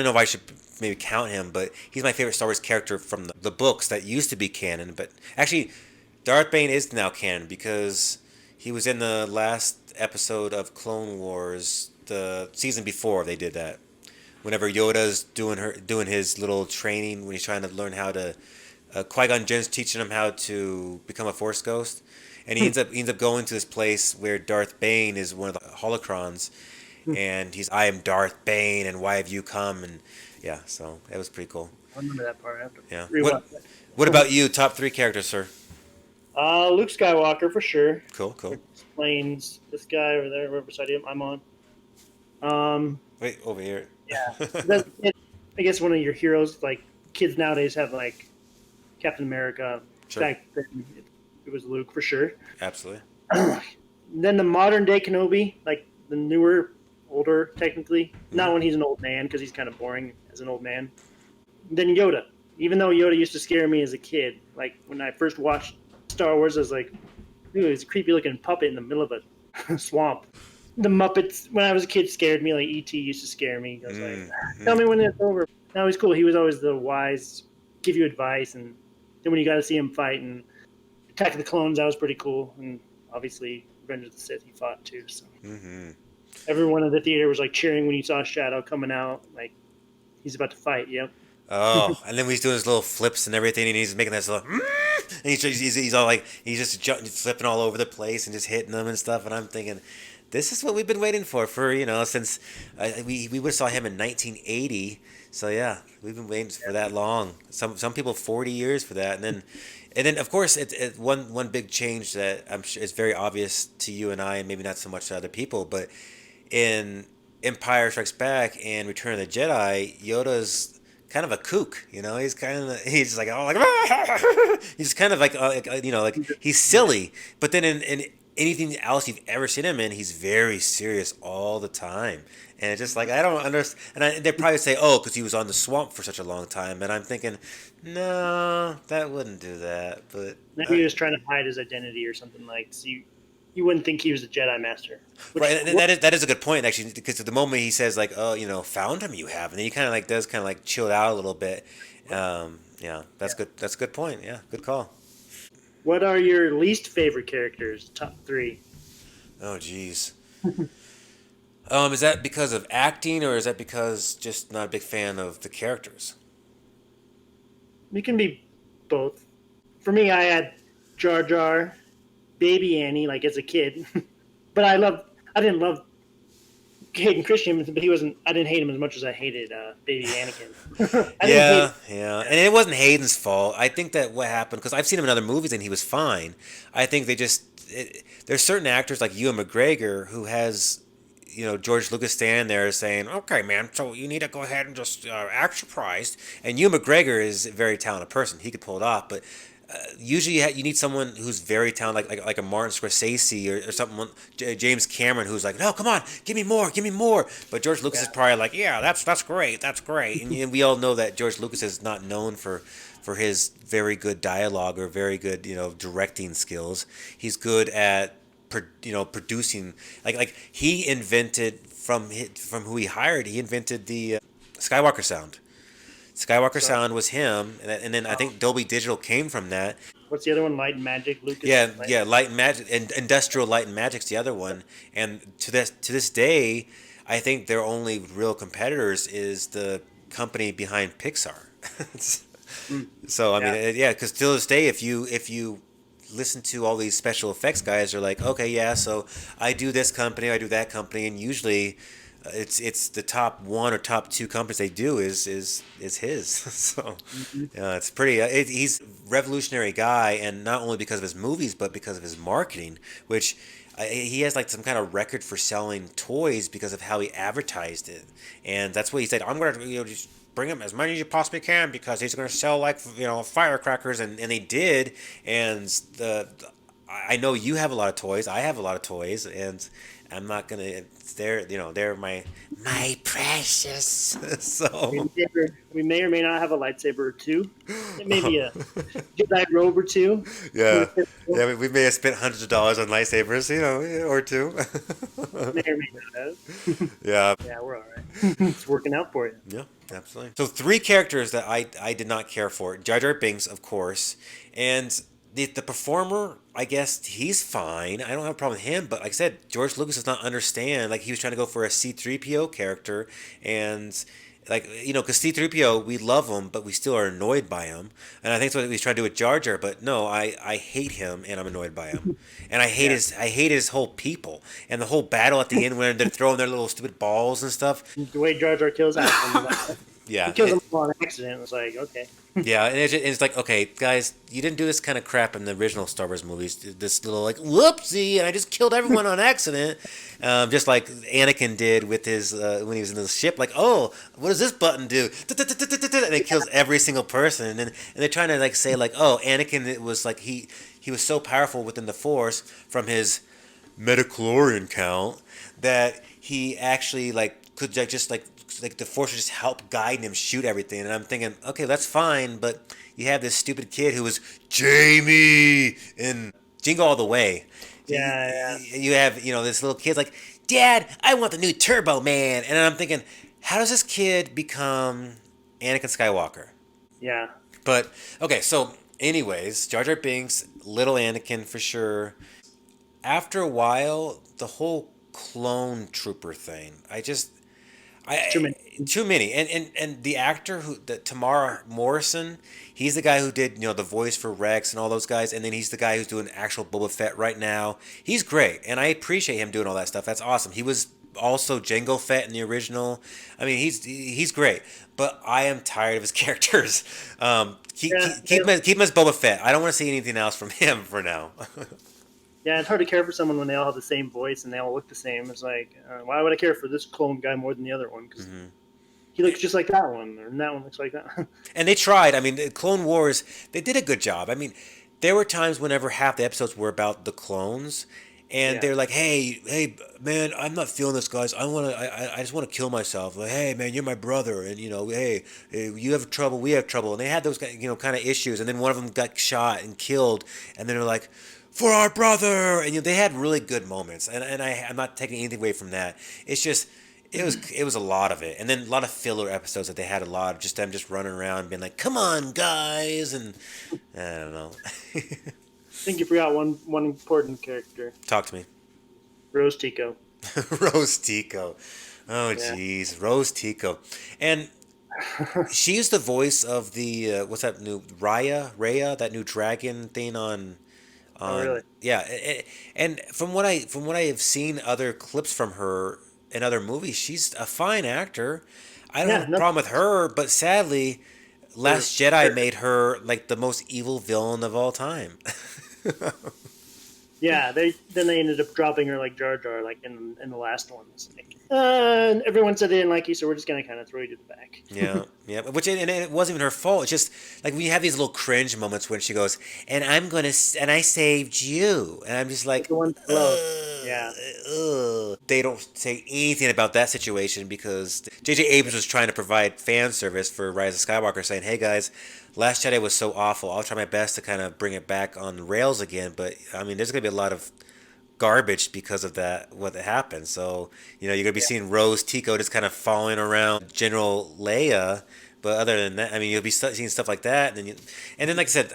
know if I should maybe count him, but he's my favorite Star Wars character from the books that used to be canon. But actually, Darth Bane is now canon because he was in the last episode of Clone Wars, the season before they did that. Whenever Yoda's doing his little training when he's trying to learn how to, Qui-Gon Jinn's teaching him how to become a Force ghost, and he ends up going to this place where Darth Bane is one of the holocrons, and I am Darth Bane, and why have you come? And yeah, so it was pretty cool. I remember that part. I have to Yeah. rewatch that. What about you? Top 3 characters, sir. Luke Skywalker for sure. Cool. Explains this guy over there, right beside him. I'm on. Wait, over here. Yeah, I guess one of your heroes, like kids nowadays have like Captain America. Sure. Back then, it was Luke for sure. Absolutely. Then the modern day Kenobi, like the newer, older technically, not when he's an old man because he's kind of boring as an old man. Then Yoda, even though Yoda used to scare me as a kid, like when I first watched Star Wars, I was like, dude, he's a creepy looking puppet in the middle of a swamp. the Muppets when I was a kid scared me. Like E.T. used to scare me. I was like, tell Mm-hmm. me when it's over. No, he's cool. He was always the wise, give you advice, and then when you got to see him fight and Attack of the Clones, that was pretty cool. And obviously, Revenge of the Sith, he fought too. So Mm-hmm. everyone in the theater was like cheering when you saw Shadow coming out, like he's about to fight. Yep. Oh, and then he's doing his little flips and everything, and he's making that little, and he's all like, he's just flipping all over the place and just hitting them and stuff. And I'm thinking, this is what we've been waiting for since we would have saw him in 1980. So yeah, we've been waiting for that long. Some people 40 years for that, and then of course one big change that I'm sure is very obvious to you and I, and maybe not so much to other people, but in Empire Strikes Back and Return of the Jedi, Yoda's kind of a kook. He's just like, oh, like he's kind of like he's silly. But then in anything else you've ever seen him in, he's very serious all the time. And it's just like I don't understand. And they probably say, oh, because he was on the swamp for such a long time. And I'm thinking, no, that wouldn't do that. But Maybe he was trying to hide his identity or something like. So you wouldn't think he was a Jedi Master. right, and that is a good point actually, because at the moment he says like, "Oh, found him, you have," and then he kind of like does kind of like chill out a little bit. Yeah, that's good. That's a good point. Yeah, good call. What are your least favorite characters? Top three. Oh, geez. Is that because of acting, or is that because just not a big fan of the characters? You can be both. For me, I had Jar Jar, Baby Annie, like as a kid, but I didn't love Hayden Christian, but he wasn't. I didn't hate him as much as I hated Baby Anakin. I didn't hate. Yeah, yeah, and it wasn't Hayden's fault. I think that what happened, because I've seen him in other movies and he was fine. I think there's certain actors like Ewan McGregor who has, George Lucas standing there saying, "Okay, man, so you need to go ahead and just act surprised." And Ewan McGregor is a very talented person; he could pull it off. But usually you need someone who's very talented, like a Martin Scorsese or something, James Cameron, who's like, no, come on, give me more, give me more. But George Lucas is probably like, yeah, that's great, that's great. And we all know that George Lucas is not known for his very good dialogue or very good directing skills. He's good at producing. Like he invented from who he hired. He invented the Skywalker sound. Skywalker So, sound was him, and then I think Dolby Digital came from that. what's the other one? Light and Magic. Lucas. Yeah, Light. yeah, Light and Magic and Industrial Light and Magic's the other one. And to this day, I think their only real competitors is the company behind Pixar. So I mean, Yeah. yeah, because till this day, if you listen to all these special effects guys, are like, okay, yeah, so I do this company, I do that company, and usually it's the top one or top two companies they do is his. So Mhm. yeah, it's pretty. He's a revolutionary guy, and not only because of his movies, but because of his marketing, which. He has like some kind of record for selling toys because of how he advertised it, and that's what he said. I'm gonna just bring him as many as you possibly can because he's gonna sell like firecrackers, and they did. And I know you have a lot of toys. I have a lot of toys, and I'm not gonna. They're my precious. So We may or may not have a lightsaber or two. Maybe a Jedi robe or two. yeah, yeah. We may have spent hundreds of dollars on lightsabers, or two. May or may not have. Yeah. Yeah, we're all right. It's working out for you. Yeah, absolutely. So three characters that I did not care for: Jar Jar Binks, of course, and the performer. I guess he's fine. I don't have a problem with him, but like I said, George Lucas does not understand. Like he was trying to go for a C-3PO character, and like because C-3PO we love him, but we still are annoyed by him, and I think that's what he's trying to do with Jar Jar. But no, I hate him, and I'm annoyed by him, and Yeah. I hate his whole people, and the whole battle at the end when they're throwing their little stupid balls and stuff. The way Jar Jar kills Anakin, he Yeah, kills him on accident. It's like, okay. yeah, and it's like, okay, guys, you didn't do this kind of crap in the original Star Wars movies. This little like whoopsie, and I just killed everyone on accident, just like Anakin did with his when he was in the ship. Like, oh, what does this button do? And it kills every single person. And they're trying to like say like, oh, Anakin, it was like he was so powerful within the Force from his metachlorian count that he actually like could just like the force would just help guide him shoot everything. And I'm thinking, okay, that's fine, but you have this stupid kid who was Jamie in Jingle All the Way. Yeah, You have, this little kid's like, Dad, I want the new Turbo Man. And I'm thinking, how does this kid become Anakin Skywalker? yeah, But, okay, so, anyways, Jar Jar Binks, little Anakin for sure. After a while, the whole clone trooper thing, too I many. too many, and the actor the Tamara Morrison, he's the guy who did the voice for Rex and all those guys, and then he's the guy who's doing actual Boba Fett right now. He's great, and I appreciate him doing all that stuff. That's awesome. He was also Jango Fett in the original. I mean, he's great, but I am tired of his characters. Yeah, Keep him as Boba Fett. I don't want to see anything else from him for now. yeah. It's hard to care for someone when they all have the same voice and they all look the same. It's like, why would I care for this clone guy more than the other one? Because he looks just like that one, and that one looks like that. And they tried. I mean, the Clone Wars, they did a good job. I mean, there were times whenever half the episodes were about the clones, and Yeah. they're like, "Hey, man, I'm not feeling this, guys. I just want to kill myself. Like, hey, man, you're my brother, and hey, you have trouble, we have trouble." And they had those, kind of issues. And then one of them got shot and killed, and then they're like, "For our brother," and they had really good moments. And I'm not taking anything away from that. It's just. It was a lot of it, and then a lot of filler episodes that they had a lot of just them just running around being like, "Come on, guys," and I don't know. I think you forgot one important character, Talk to me. Rose Tico. Rose Tico. Oh, Yeah. jeez, Rose Tico, and she's the voice of the what's that new Raya, that new dragon thing on Oh, really? yeah, and from what I have seen other clips from her in other movies, she's a fine actor. I don't Yeah, have a no, problem with her, but sadly, Last Jedi made her like the most evil villain of all time. yeah. They ended up dropping her like Jar Jar, like in the last one. It's like, and everyone said they didn't like you, so we're just gonna kind of throw you to the back. Yeah, yeah. And it wasn't even her fault. It's just like when you have these little cringe moments when she goes, and I saved you," and I'm just like, The one below. Yeah, They don't say anything about that situation because J.J. Abrams was trying to provide fan service for Rise of Skywalker, saying, "Hey guys, Last Jedi was so awful. I'll try my best to kind of bring it back on the rails again." But I mean, there's gonna be a lot of garbage because of that what happened. So you're gonna be seeing Rose Tico just kind of following around General Leia. But other than that, I mean, you'll be seeing stuff like that, and then like I said,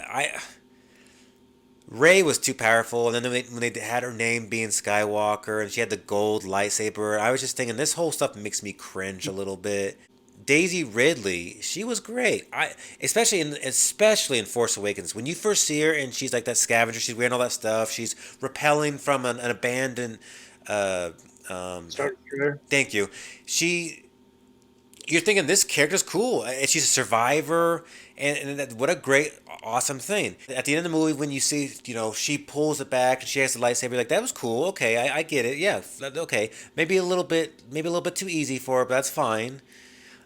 Rey was too powerful, and then when they had her name being Skywalker, and she had the gold lightsaber, I was just thinking this whole stuff makes me cringe a little bit. Daisy Ridley, she was great. Especially in Force Awakens, when you first see her and she's like that scavenger, she's wearing all that stuff, she's repelling from an abandoned. Uh, Star Destroyer. Thank you. You're thinking this character's cool, and she's a survivor, and what a great, awesome thing. At the end of the movie, when you see, she pulls it back and she has the lightsaber, you're like, that was cool. Okay, I get it. Yeah, okay. Maybe a little bit too easy for her, but that's fine.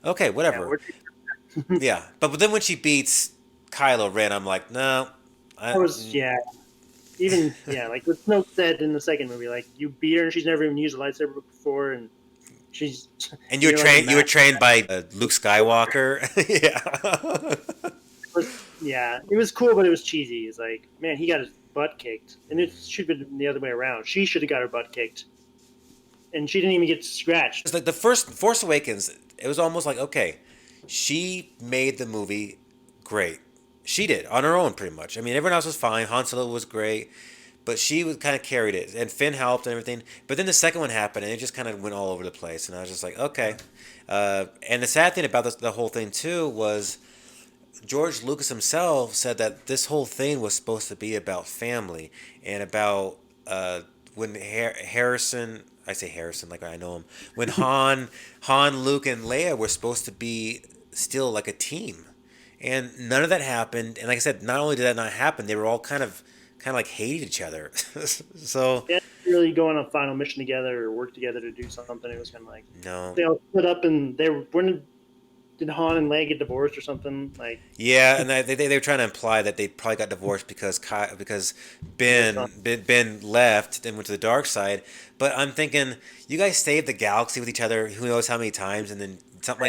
Okay, Yeah, whatever. Yeah, but then when she beats Kylo Ren, I'm like, no. that was Even like what Snoke said in the second movie, like you beat her and she's never even used a lightsaber before, and she's And you were you're like trained. You were mad. trained by Luke Skywalker. Yeah. It was cool, but it was cheesy. It's like, man, he got his butt kicked, and it should have been the other way around. She should have got her butt kicked, and she didn't even get scratched. It's like the first Force Awakens. It was almost like, okay, she made the movie great. She did on her own, pretty much. I mean, everyone else was fine. Han Solo was great, but she was kind of carried it, and Finn helped and everything. But then the second one happened, and it just kind of went all over the place. And I was just like, okay. And the sad thing about the whole thing too was George Lucas himself said that this whole thing was supposed to be about family and about when Harrison. I say Harrison like I know him. When Han, Luke, and Leia were supposed to be still like a team, and none of that happened. And like I said, not only did that not happen, they were all kind of like hated each other. So They didn't really go on a final mission together or work together to do something. It was kind of like no. they all split up, and they weren't. Did Han and Leia get divorced or something? Like, Yeah, and they were trying to imply that they probably got divorced because Ben left and went to the dark side. But I'm thinking, you guys saved the galaxy with each other, who knows how many times, and then something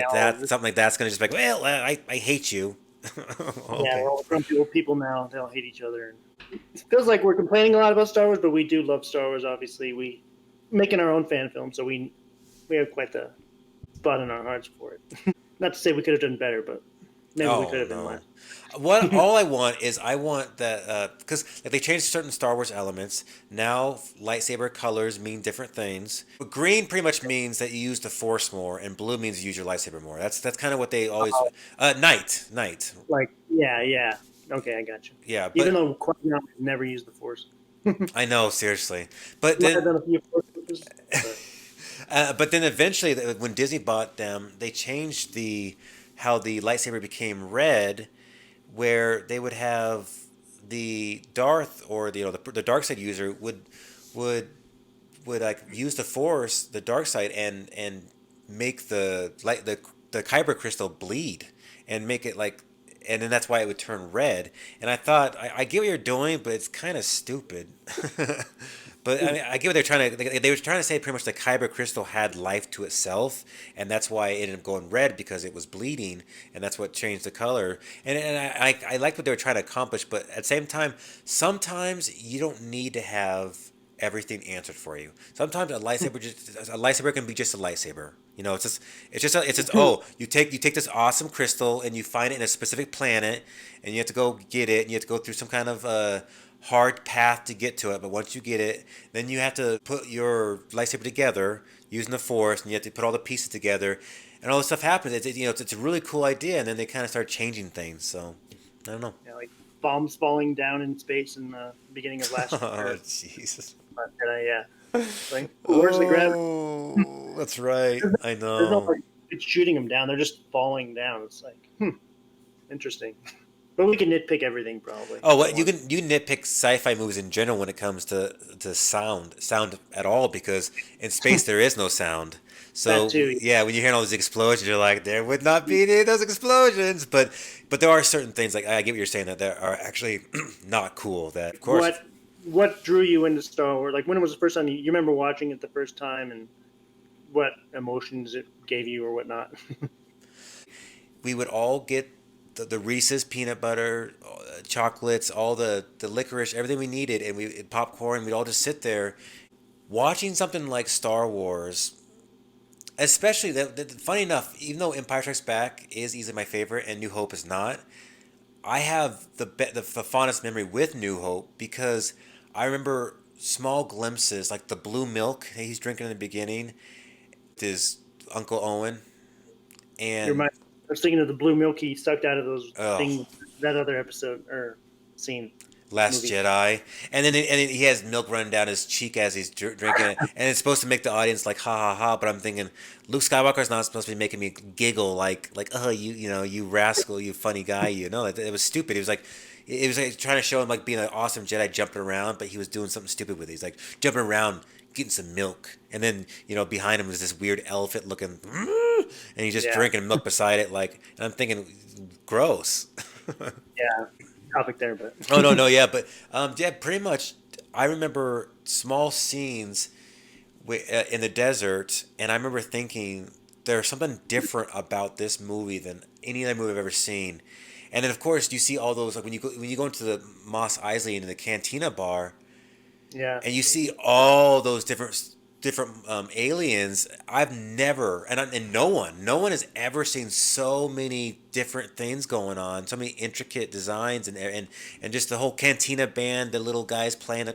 like that's gonna just be like, well, I hate you. yeah, Okay. they're all grumpy old people now. They all hate each other. It feels like we're complaining a lot about Star Wars, but we do love Star Wars. Obviously, we making our own fan film, so we have quite the spot in our hearts for it. Not to say we could have done better, but maybe we could Oh have been less. no. What all I want is I want that because like, they changed certain Star Wars elements. Now lightsaber colors mean different things. Green pretty much means that you use the Force more, and blue means you use your lightsaber more. That's kind of what they always. Night. Like, yeah, yeah. Okay, I got you. Yeah, Even but though Qui-Gon never used the Force. I know seriously. But He might have then done a few Force switches, but But then eventually, when Disney bought them, they changed the how the lightsaber became red, where they would have the Darth or the dark side user would would like use the Force, the dark side, and make the kyber crystal bleed and make it like. And then that's why it would turn red. And I thought, I get what you're doing, but it's kind of stupid. But I mean, I get what they're trying to. They were trying to say pretty much the kyber crystal had life to itself, and that's why it ended up going red because it was bleeding, and that's what changed the color. And I like what they were trying to accomplish, but at the same time, sometimes you don't need to have everything answered for you. Sometimes a lightsaber can be just a lightsaber. You know, it's just oh, you take this awesome crystal and you find it in a specific planet, and you have to go get it, and you have to go through some kind of hard path to get to it. But once you get it, then you have to put your lightsaber together using the Force, and you have to put all the pieces together, and all this stuff happens. It's a really cool idea, and then they kind of start changing things. So I don't know. yeah, like bombs falling down in space in the beginning of last Oh year. Jesus. But, yeah, like where's the grab? Oh, that's right. I There's no know. like it's shooting them down. They're just falling down. It's like interesting. But we can nitpick everything probably. Oh, what you nitpick sci-fi movies in general when it comes to sound at all because in space there is no sound. That So too. yeah, when you're hearing all these explosions, you're like, there would not be any of those explosions. But there are certain things like I get what you're saying that are actually not cool. That of course What drew you into Star Wars? Like when was the first time you remember watching it the first time, and what emotions it gave you or whatnot? we would all get the Reese's peanut butter, chocolates, all the licorice, everything we needed, and we popcorn. We'd all just sit there watching something like Star Wars. Especially funny enough, even though Empire Strikes Back is easily my favorite and New Hope is not, I have the fondest memory with New Hope because I remember small glimpses like the blue milk that he's drinking in the beginning, with his Uncle Owen, Your and mind. I was thinking of the blue milk he sucked out of those oh, things. That other episode or scene Last movie. Jedi, and then he has milk running down his cheek as he's drinking it, and it's supposed to make the audience like ha ha ha. But I'm thinking Luke Skywalker is not supposed to be making me giggle like oh you rascal, you funny guy, you know it was stupid. It was like trying to show him like being an awesome Jedi jumping around, but he was doing something stupid with it. He's like jumping around getting some milk, and then behind him was this weird elephant looking, and he's just Yeah, drinking milk beside it like, and I'm thinking gross. yeah. Topic there, but Oh no, no, yeah, but yeah, pretty much. I remember small scenes in the desert, and I remember thinking there's something different about this movie than any other movie I've ever seen. And then of course you see all those like when you go into the Moss Eisley into the Cantina bar, yeah. and you see all those different aliens. I've never and no one has ever seen so many different things going on, so many intricate designs and just the whole Cantina band, the little guys playing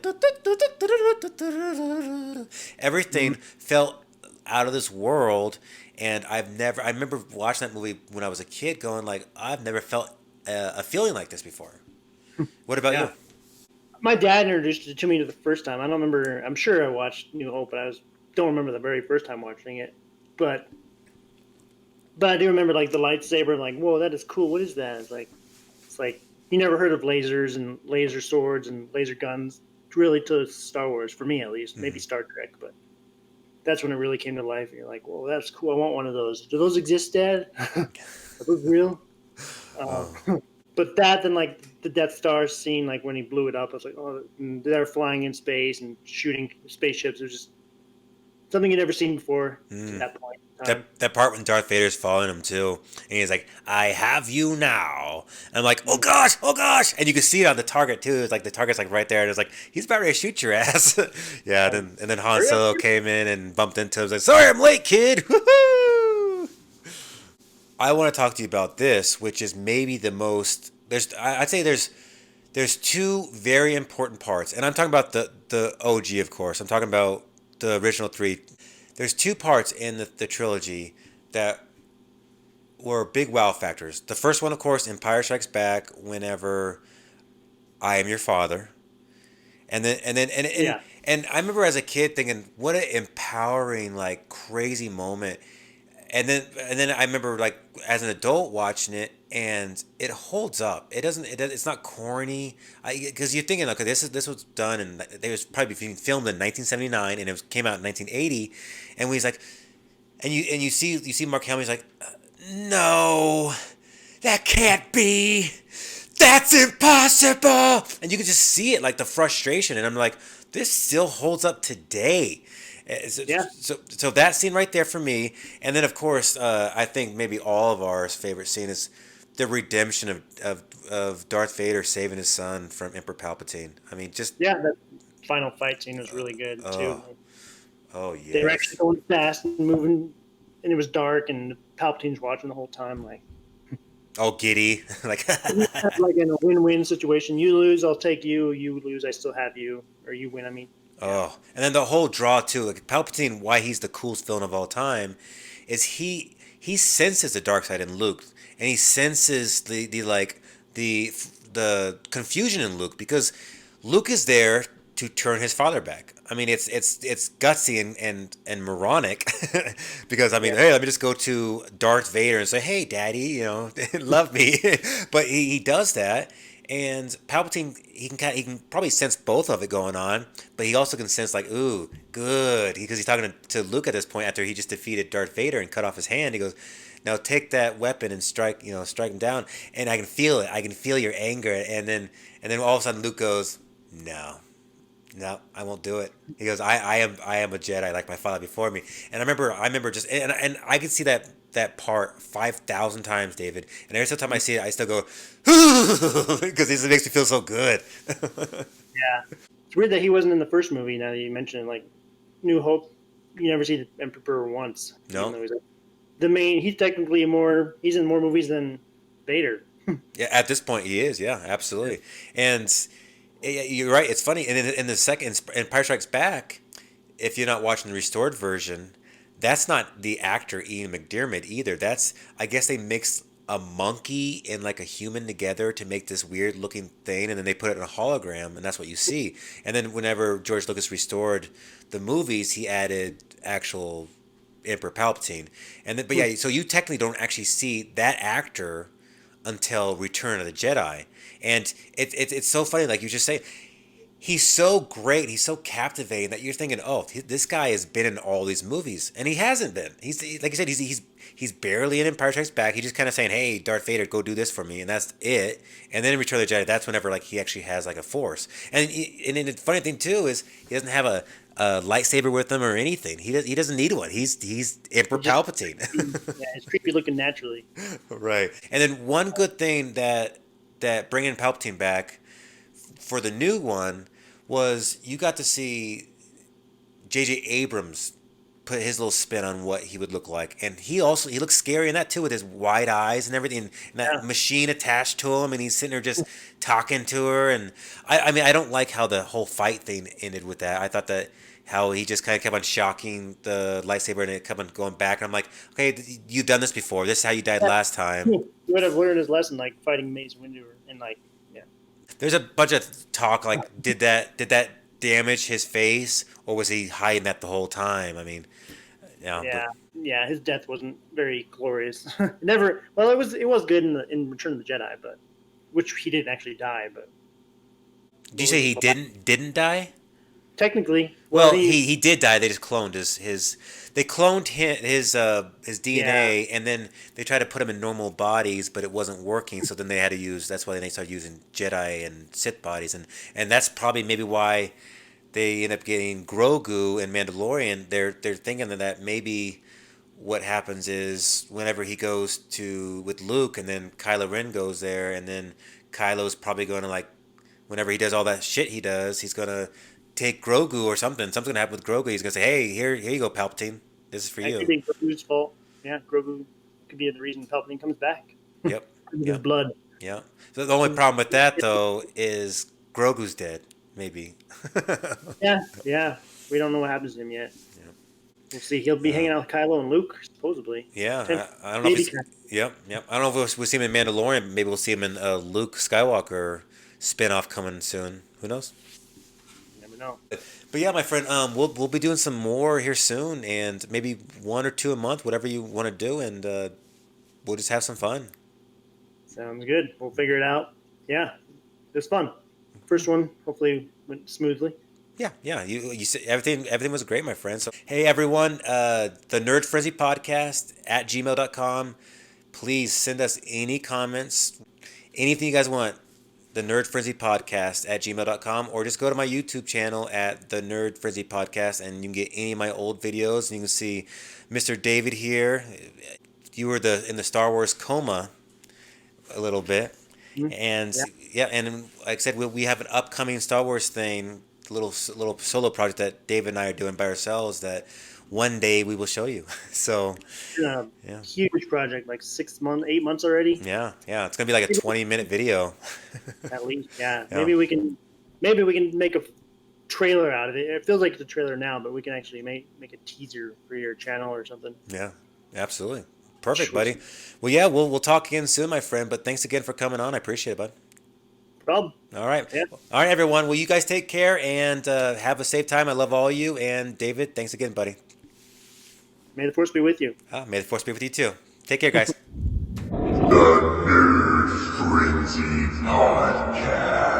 everything felt out of this world. And I remember watching that movie when I was a kid going like I've never felt a feeling like this before. What about you? Yeah. My dad introduced it to me the first time. I don't remember. I'm sure I watched New Hope, but don't remember the very first time watching it. But I do remember like the lightsaber. Like, whoa, that is cool. What is that? It's like you never heard of lasers and laser swords and laser guns. Really, to Star Wars for me at least. Maybe Hmm. Star Trek, but that's when it really came to life. And you're like, whoa, that's cool. I want one of those. Do those exist, Dad? Are those real? Uh, Oh. but that then like the Death Star scene, like when he blew it up, I was like, oh, they're flying in space and shooting spaceships. It was just something you'd never seen before to that point in time. That part when Darth Vader's following him too, and he's like, "I have you now," and I'm like, oh gosh," and you can see it on the target too. It's like the target's like right there, and it's like he's about ready to shoot your ass. Yeah, and then Han Solo came in and bumped into him. Like, "Sorry, I'm late, kid." Woo-hoo! I want to talk to you about this, which is maybe the most. I'd say there's two very important parts, and I'm talking about the OG, of course. I'm talking about the original three. There's two parts in the trilogy that were big wow factors. The first one, of course, Empire Strikes Back. Whenever I am your father, Yeah. and I remember as a kid thinking, what an empowering, like crazy moment. And then I remember like as an adult watching it, and it holds up. It's not corny. Because you're thinking, okay, this was done, and it was probably being filmed in 1979, and came out in 1980, and he's like, and you see Mark Hamill's like, no, that can't be. That's impossible. And you can just see it, like the frustration, and I'm like, this still holds up today. Yeah. So that scene right there for me, and then of course I think maybe all of ours favorite scene is the redemption of Darth Vader saving his son from Emperor Palpatine. I mean, just Yeah, that final fight scene was really good too. oh They were yes, actually going fast and moving, and it was dark, and Palpatine's watching the whole time. Like, oh giddy, like like in a win-win situation. You lose, I'll take you. You lose, I still have you. Or you win, I mean. oh, and then the whole draw too. Like Palpatine, why he's the coolest villain of all time, is he senses the dark side in Luke, and he senses the the confusion in Luke, because Luke is there to turn his father back. I mean, it's gutsy and moronic, because I mean, hey, let me just go to Darth Vader and say, hey, Daddy, love me, but he does that. And Palpatine, he can probably sense both of it going on, but he also can sense like, ooh, good, because he's talking to Luke at this point after he just defeated Darth Vader and cut off his hand. He goes, now take that weapon and strike him down, and I can feel it. I can feel your anger, and then all of a sudden Luke goes, no. No, I won't do it. He goes, I am a Jedi like my father before me. And I remember just, and I can see that part 5,000 times, David. And every time I see it, I still go, because it makes me feel so good. Yeah, it's weird that he wasn't in the first movie. Now that you mention it, like New Hope, you never see the Emperor once. No. Even though he's like the main. He's technically he's in more movies than Vader. Yeah, at this point he is. Yeah, absolutely. And you're right. It's funny. And in the second, in Empire Strikes Back, if you're not watching the restored version, that's not the actor Ian McDiarmid either. That's, I guess they mixed a monkey and like a human together to make this weird looking thing, and then they put it in a hologram, and that's what you see. And then whenever George Lucas restored the movies, he added actual Emperor Palpatine. And then, but yeah, so you technically don't actually see that actor until Return of the Jedi. And it's so funny, like you just say, he's so great, he's so captivating that you're thinking, oh, this guy has been in all these movies, and he hasn't been. He's like you said, he's barely in Empire Strikes Back. He's just kind of saying, hey, Darth Vader, go do this for me, and that's it. And then in Return of the Jedi, that's whenever like he actually has like a force. And then the funny thing too is he doesn't have a lightsaber with him or anything. He doesn't need one. He's Emperor Palpatine. Yeah, it's creepy looking naturally. Right. And then one good thing that bringing Palpatine back for the new one was you got to see J.J. Abrams put his little spin on what he would look like, and he looks scary in that too, with his wide eyes and everything, and that machine attached to him, and he's sitting there just talking to her. And I mean, I don't like how the whole fight thing ended with that. I thought that how he just kind of kept on shocking the lightsaber, and it kept on going back. And I'm like, okay, you've done this before. This is how you died last time. He would have learned his lesson, like fighting Mace Windu, and like, yeah. There's a bunch of talk like, did that damage his face, or was he hiding that the whole time? I mean, Yeah, his death wasn't very glorious. Never. Well, it was good in Return of the Jedi, but which he didn't actually die. But did you say he didn't die? Technically, well, he did die. They just cloned they cloned his DNA, and then they tried to put him in normal bodies, but it wasn't working. So then they had to use. That's why they started using Jedi and Sith bodies, and that's probably maybe why they end up getting Grogu and Mandalorian, they're thinking that maybe what happens is whenever he goes to with Luke, and then Kylo Ren goes there, and then Kylo's probably going to like, whenever he does all that shit he does, he's gonna take Grogu or something. Something's gonna happen with Grogu. He's gonna say, "Hey, here you go, Palpatine. This is for That you." could be Grogu's fault. Yeah, Grogu could be the reason Palpatine comes back. Yep. His Yep. blood. Yeah. So the only problem with that though is Grogu's dead. Maybe. Yeah. We don't know what happens to him yet. We'll see. He'll be hanging out with Kylo and Luke, supposedly. Yeah. I don't know. Maybe. If yep. Yep. I don't know if we'll see him in Mandalorian. Maybe we'll see him in Luke Skywalker spinoff coming soon. Who knows? Never know. But yeah, my friend, we'll be doing some more here soon, and maybe 1 or 2 a month, whatever you want to do, and we'll just have some fun. Sounds good. We'll figure it out. Yeah, it was fun. First one hopefully went smoothly. Yeah. You said everything was great, my friend. So hey, everyone, the Nerd Frenzy Podcast at gmail.com. Please send us any comments, anything you guys want. The Nerd Frenzy Podcast at gmail.com, or just go to my YouTube channel at the Nerd Frenzy Podcast, and you can get any of my old videos, and you can see Mr. David here. You were in the Star Wars coma a little bit, and and like I said, we have an upcoming Star Wars thing, little solo project that David and I are doing by ourselves that one day we will show you. So Huge project, like 6 months, 8 months already. Yeah, it's gonna be like a 20-minute video. At least, yeah. Maybe we can make a trailer out of it. It feels like it's a trailer now, but we can actually make a teaser for your channel or something. Yeah, absolutely. Perfect, buddy. Well, yeah, we'll talk again soon, my friend. But thanks again for coming on. I appreciate it, bud. Problem. All right. Yeah. All right, everyone. Well, you guys take care and have a safe time. I love all you. And David, thanks again, buddy. May the Force be with you. May the Force be with you, too. Take care, guys. The Nerd Frenzy Podcast.